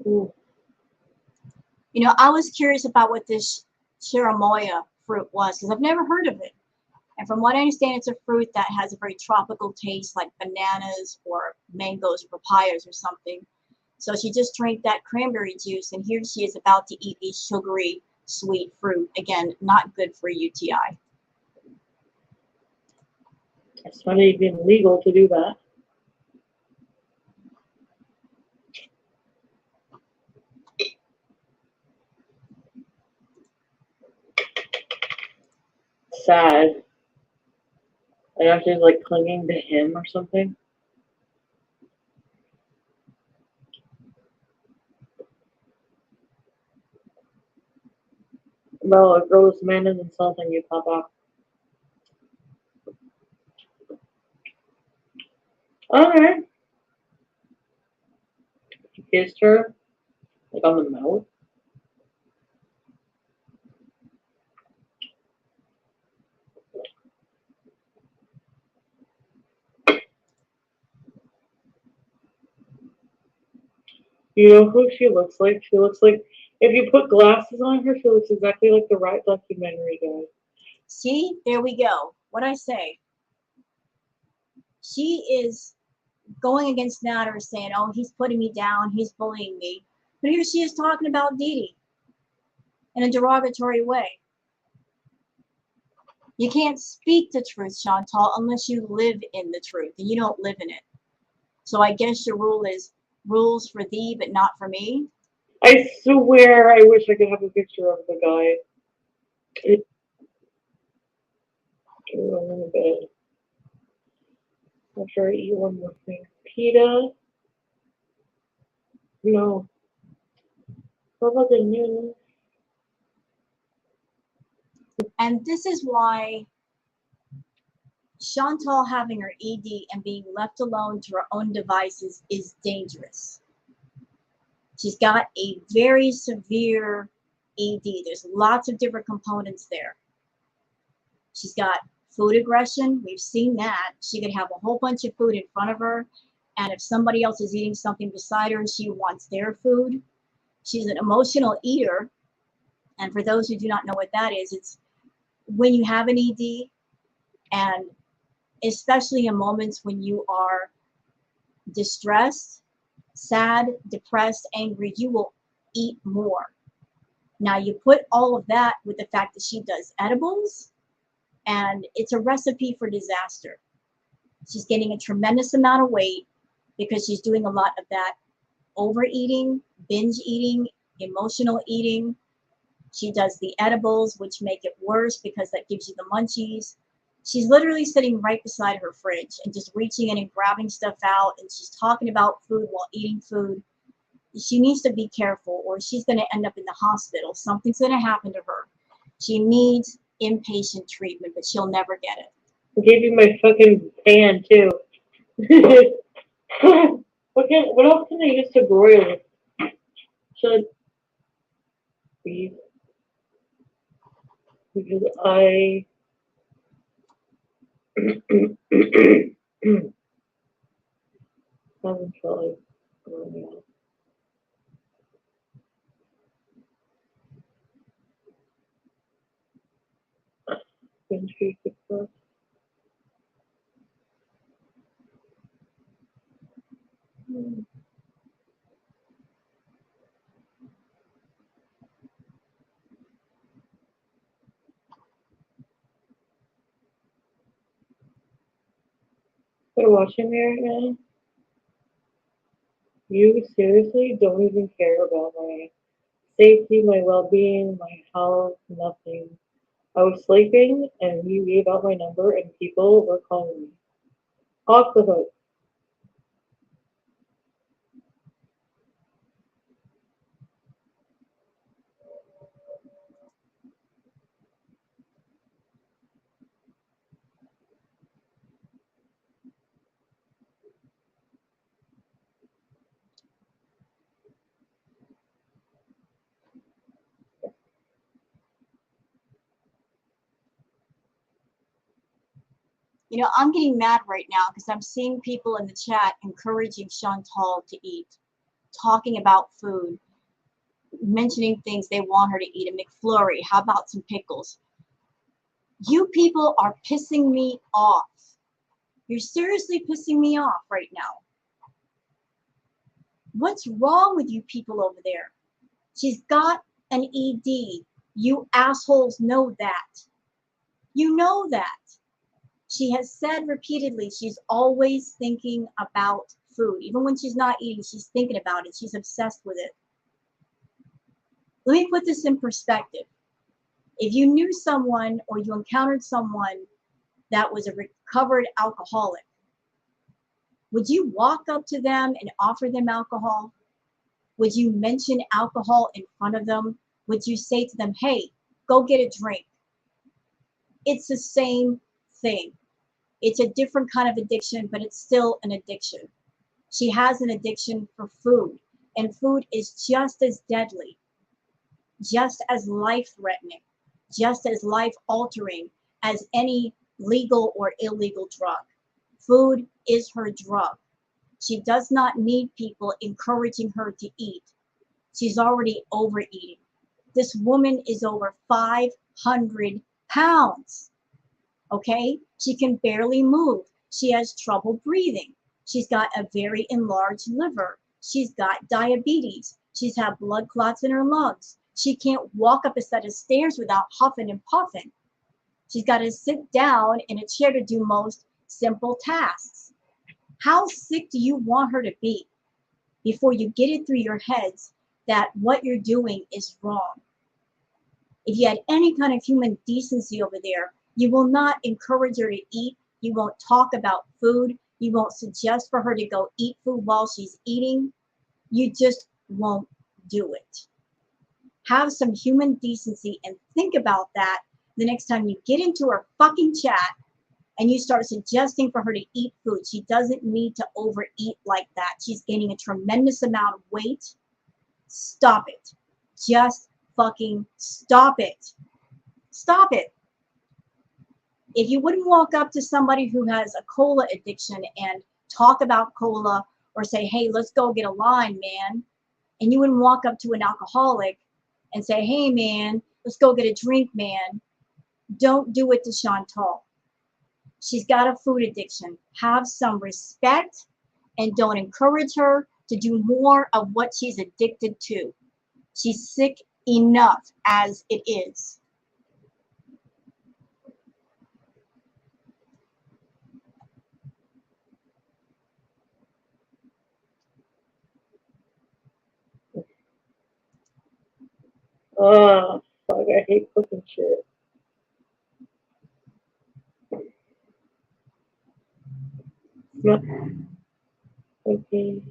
Ooh. You know, I was curious about what this cherimoya fruit was because I've never heard of it. And from what I understand, it's a fruit that has a very tropical taste like bananas or mangoes or papayas or something. So she just drank that cranberry juice, and here she is about to eat a sugary, sweet fruit. Again, not good for UTI. It's funny it'd been legal to do that. Sad. I know she's like clinging to him or something. Well, a gross man is insulting you, Papa. Alright. You kissed her, like on the mouth. You know who she looks like? She looks like, if you put glasses on her, she looks exactly like the Right documentary guy. See, there we go. What I say. She is going against Nadar, saying, "Oh, he's putting me down. He's bullying me." But here she is talking about Dee Dee in a derogatory way. You can't speak the truth, Chantal, unless you live in the truth, and you don't live in it. So I guess your rule is rules for thee, but not for me. I swear I wish I could have a picture of the guy. Ooh, I'm in bed. After I eat one more thing. Pita? No. What about the new? And this is why Chantal having her ED and being left alone to her own devices is dangerous. She's got a very severe ED. There's lots of different components there. She's got food aggression. We've seen that. She could have a whole bunch of food in front of her, and if somebody else is eating something beside her and she wants their food, she's an emotional eater. And for those who do not know what that is, it's when you have an ED, and especially in moments when you are distressed, sad, depressed, angry, you will eat more. Now you put all of that with the fact that she does edibles, and it's a recipe for disaster. She's getting a tremendous amount of weight because she's doing a lot of that overeating, binge eating, emotional eating. She does the edibles, which make it worse because that gives you the munchies. She's literally sitting right beside her fridge and just reaching in and grabbing stuff out, and she's talking about food while eating food. She needs to be careful or she's going to end up in the hospital. Something's going to happen to her. She needs inpatient treatment, but she'll never get it. I gave you my fucking pan too. What else can I use to broil? Should beef because I haven't felt like broiling out. Binge pizza crust. What watching me right now? You seriously don't even care about my safety, my well-being, my health, nothing. I was sleeping and you gave out my number and people were calling me. Off the hook. You know, I'm getting mad right now because I'm seeing people in the chat encouraging Chantal to eat, talking about food, mentioning things they want her to eat. A McFlurry, how about some pickles? You people are pissing me off. You're seriously pissing me off right now. What's wrong with you people over there? She's got an ED. You assholes know that. You know that. She has said repeatedly she's always thinking about food. Even when she's not eating, she's thinking about it. She's obsessed with it. Let me put this in perspective. If you knew someone or you encountered someone that was a recovered alcoholic, would you walk up to them and offer them alcohol? Would you mention alcohol in front of them? Would you say to them, hey, go get a drink. It's the same thing. It's a different kind of addiction, but it's still an addiction. She has an addiction for food, and food is just as deadly, just as life-threatening, just as life-altering as any legal or illegal drug. Food is her drug. She does not need people encouraging her to eat. She's already overeating. This woman is over 500 pounds. Okay? She can barely move. She has trouble breathing. She's got a very enlarged liver. She's got diabetes. She's had blood clots in her lungs. She can't walk up a set of stairs without huffing and puffing. She's got to sit down in a chair to do most simple tasks. How sick do you want her to be before you get it through your heads that what you're doing is wrong? If you had any kind of human decency over there, you will not encourage her to eat. You won't talk about food. You won't suggest for her to go eat food while she's eating. You just won't do it. Have some human decency and think about that the next time you get into her fucking chat and you start suggesting for her to eat food. She doesn't need to overeat like that. She's gaining a tremendous amount of weight. Stop it. Just fucking stop it. Stop it. If you wouldn't walk up to somebody who has a cola addiction and talk about cola or say, hey, let's go get a line, man, and you wouldn't walk up to an alcoholic and say, hey, man, let's go get a drink, man, don't do it to Chantal. She's got a food addiction. Have some respect and don't encourage her to do more of what she's addicted to. She's sick enough as it is. Oh, fuck, I hate cooking shit. No. Okay.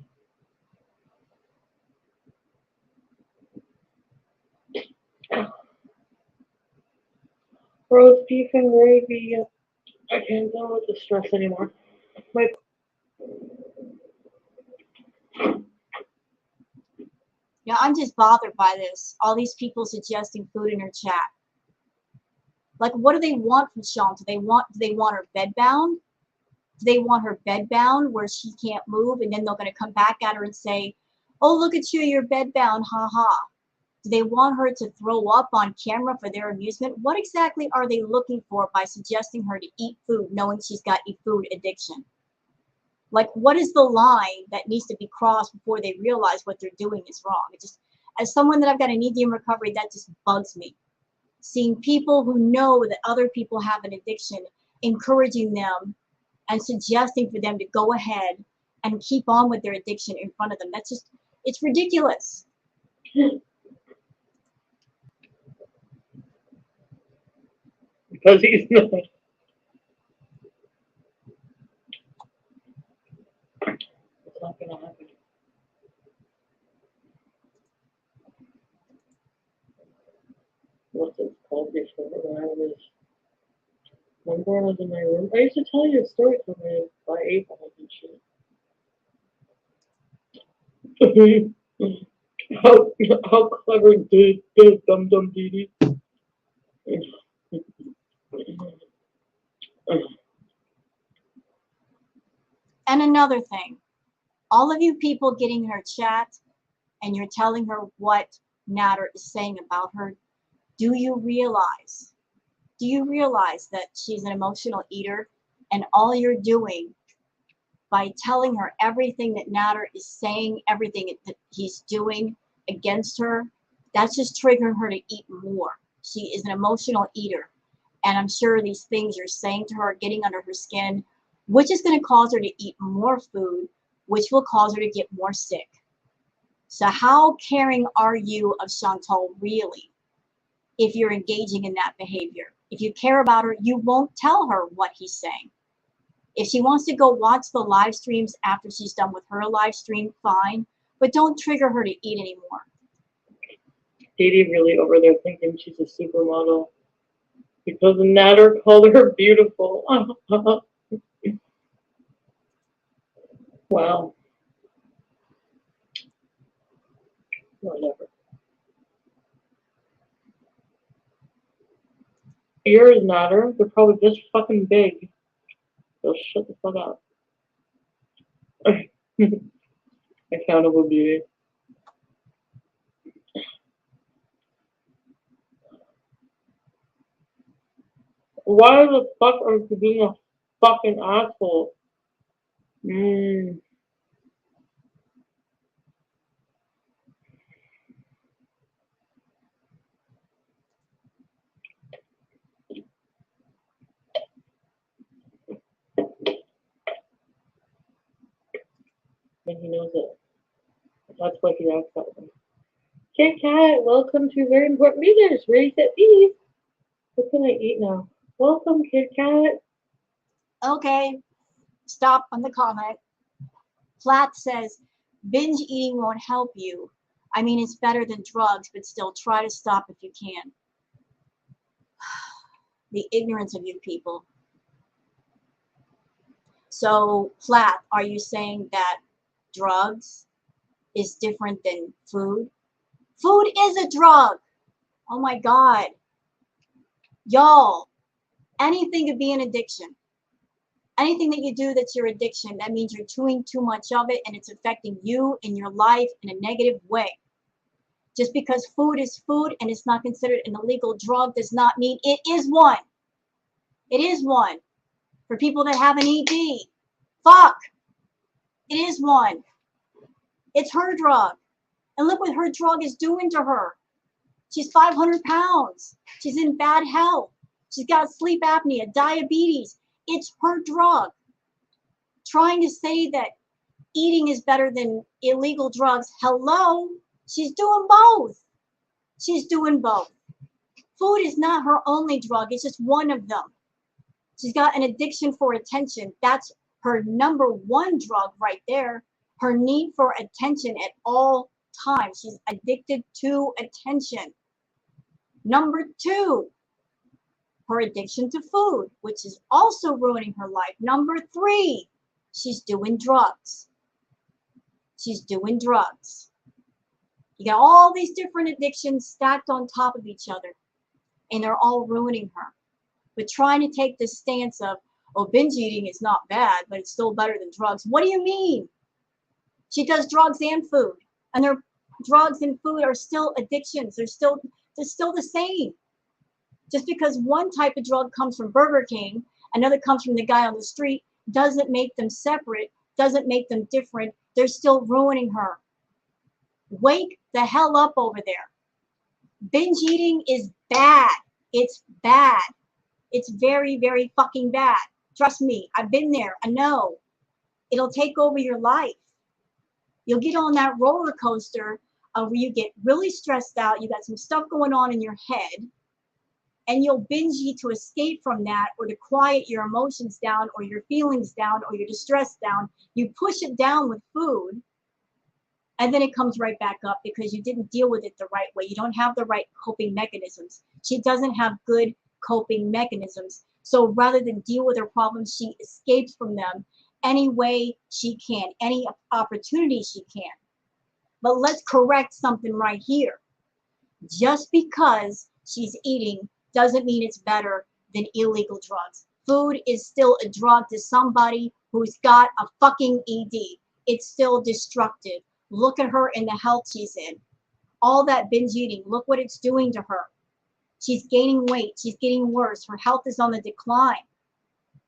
Roast beef and gravy. I can't deal with the stress anymore. My Yeah, I'm just bothered by this. All these people suggesting food in her chat. Like, what do they want from Sean? Do they want her bedbound? Do they want her bedbound where she can't move, and then they're going to come back at her and say, oh, look at you, you're bedbound, ha. Do they want her to throw up on camera for their amusement? What exactly are they looking for by suggesting her to eat food knowing she's got a food addiction? Like, what is the line that needs to be crossed before they realize what they're doing is wrong? It just, as someone that I've got an ED recovery, that just bugs me. Seeing people who know that other people have an addiction, encouraging them and suggesting for them to go ahead and keep on with their addiction in front of them. That's just, it's ridiculous. because he's not. It's not gonna happen. What's it called before when I was when I was in my room? I used to tell you a story from me by April and shit. how clever did Dum Dee Dee? And another thing, all of you people getting in her chat and you're telling her what Nadar is saying about her, do you realize that she's an emotional eater, and all you're doing by telling her everything that Nadar is saying, everything that he's doing against her, that's just triggering her to eat more. She is an emotional eater, and I'm sure these things you're saying to her are getting under her skin, which is going to cause her to eat more food, which will cause her to get more sick. So how caring are you of Chantal really if you're engaging in that behavior? If you care about her, you won't tell her what he's saying. If she wants to go watch the live streams after she's done with her live stream, fine, but don't trigger her to eat anymore. Dee really over there thinking she's a supermodel because Nadar called her beautiful. Wow. Whatever. Ears Nadar. They're probably this fucking big. So shut the fuck up. Accountable beauty. Why the fuck are you being a fucking asshole? And he knows it. That's what he acts that way. Kit Kat, welcome to Very Important Readers. Reset these. What can I eat now? Welcome, Kit Kat. Okay, stop on the comment. Platt says, binge eating won't help you. I mean, it's better than drugs, but still try to stop if you can. The ignorance of you people. So, Platt, are you saying that drugs is different than food? Food is a drug. Oh my God. Y'all, anything could be an addiction. Anything that you do that's your addiction, that means you're doing too much of it and it's affecting you in your life in a negative way. Just because food is food and it's not considered an illegal drug does not mean it is one. It is one. For people that have an ED, fuck, it is one. It's her drug. And look what her drug is doing to her. She's 500 pounds. She's in bad health. She's got sleep apnea, diabetes. It's her drug. Trying to say that eating is better than illegal drugs. Hello? She's doing both. She's doing both. Food is not her only drug. It's just one of them. She's got an addiction for attention. That's her number one drug right there. Her need for attention at all times. She's addicted to attention. Number two, her addiction to food, which is also ruining her life. Number three, she's doing drugs. She's doing drugs. You got all these different addictions stacked on top of each other, and they're all ruining her. But trying to take this stance of, oh, binge eating is not bad, but it's still better than drugs. What do you mean? She does drugs and food, and their drugs and food are still addictions. They're still the same. Just because one type of drug comes from Burger King, another comes from the guy on the street, doesn't make them separate, doesn't make them different. They're still ruining her. Wake the hell up over there. Binge eating is bad. It's bad. It's very, very fucking bad. Trust me, I've been there. I know. It'll take over your life. You'll get on that roller coaster where you get really stressed out. You got some stuff going on in your head. And you'll binge eat to escape from that or to quiet your emotions down or your feelings down or your distress down. You push it down with food. And then it comes right back up because you didn't deal with it the right way. You don't have the right coping mechanisms. She doesn't have good coping mechanisms. So rather than deal with her problems, she escapes from them any way she can, any opportunity she can. But let's correct something right here. Just because she's eating doesn't mean it's better than illegal drugs. Food is still a drug to somebody who's got a fucking ED. It's still destructive. Look at her in the health she's in. All that binge eating, look what it's doing to her. She's gaining weight. She's getting worse. Her health is on the decline.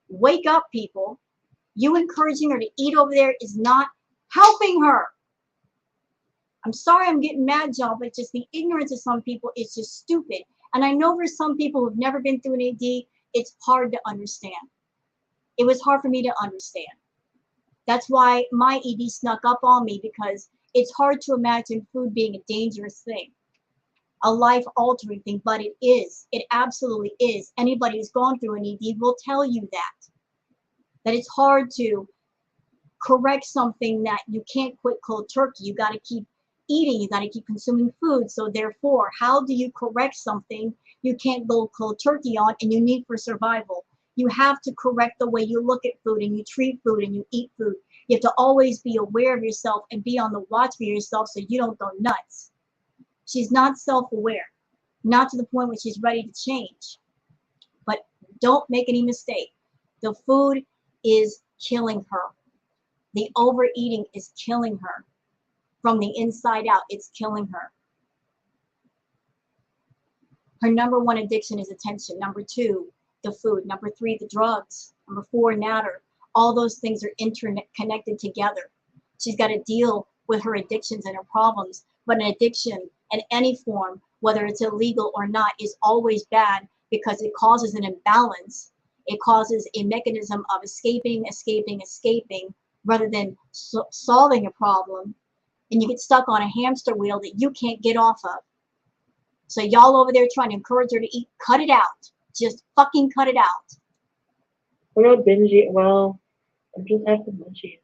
Wake up, people. You encouraging her to eat over there is not helping her. I'm sorry I'm getting mad, y'all, but just the ignorance of some people is just stupid. And I know for some people who've never been through an AD, it's hard to understand. It was hard for me to understand. That's why my ED snuck up on me, because it's hard to imagine food being a dangerous thing, a life-altering thing, but it is. It absolutely is. Anybody who's gone through an ED will tell you that it's hard to correct something that you can't quit cold turkey. You got to keep eating, you got to keep consuming food. So therefore, how do you correct something you can't go cold turkey on and you need for survival? You have to correct the way you look at food and you treat food and you eat food. You have to always be aware of yourself and be on the watch for yourself so you don't go nuts. She's not self-aware, not to the point where she's ready to change. But don't make any mistake. The food is killing her. The overeating is killing her. From the inside out, it's killing her. Her number one addiction is attention. Number two, the food. Number three, the drugs. Number four, Nadar. All those things are interconnected together. She's got to deal with her addictions and her problems. But an addiction in any form, whether it's illegal or not, is always bad because it causes an imbalance. It causes a mechanism of escaping, rather than solving a problem. And you get stuck on a hamster wheel that you can't get off of. So y'all over there trying to encourage her to eat, cut it out. Just fucking cut it out. What about binge eat? Well, I'm just having munchies.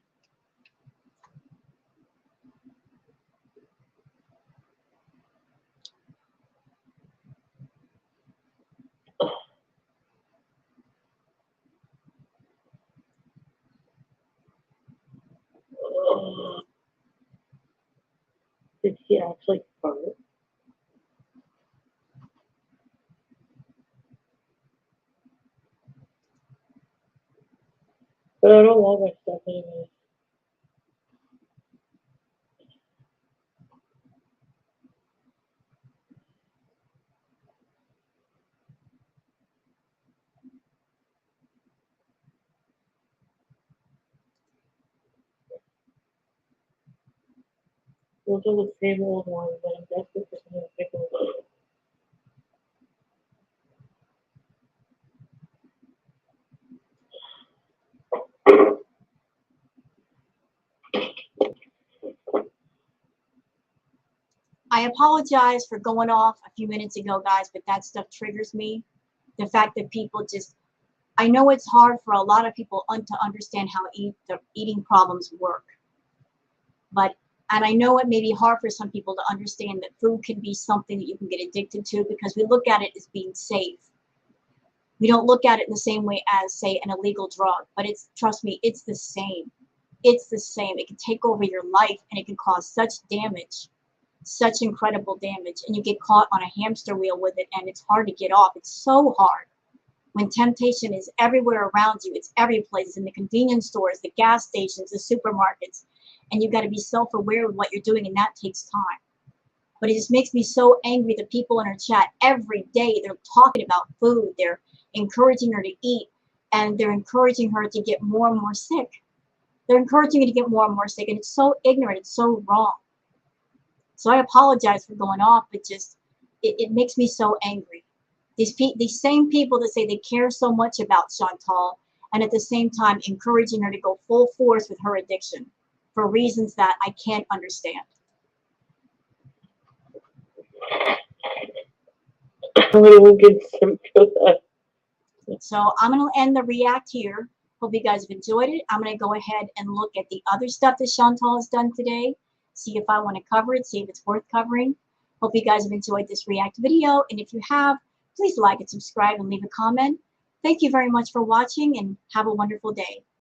Did he actually fart? But I don't want my stuff anyway. Those are the same old ones, but I'm desperate for some of the pickles. I apologize for going off a few minutes ago, guys, but that stuff triggers me. The fact that people just, I know it's hard for a lot of people to understand how the eating problems work. And I know it may be hard for some people to understand that food can be something that you can get addicted to because we look at it as being safe. We don't look at it in the same way as, say, an illegal drug, but trust me, it's the same. It's the same. It can take over your life and it can cause such damage, such incredible damage. And you get caught on a hamster wheel with it and it's hard to get off. It's so hard. When temptation is everywhere around you, it's every place, in the convenience stores, the gas stations, the supermarkets, and you've got to be self-aware of what you're doing, and that takes time. But it just makes me so angry that people in our chat every day, they're talking about food, they're encouraging her to eat, and they're encouraging her to get more and more sick. They're encouraging her to get more and more sick, and it's so ignorant, it's so wrong. So I apologize for going off, but just, it makes me so angry. These same people that say they care so much about Chantal, and at the same time encouraging her to go full force with her addiction for reasons that I can't understand. So I'm going to end the react here. Hope you guys have enjoyed it. I'm going to go ahead and look at the other stuff that Chantal has done today, see if I want to cover it, see if it's worth covering. Hope you guys have enjoyed this react video, and if you have, please like and subscribe and leave a comment. Thank you very much for watching, and have a wonderful day.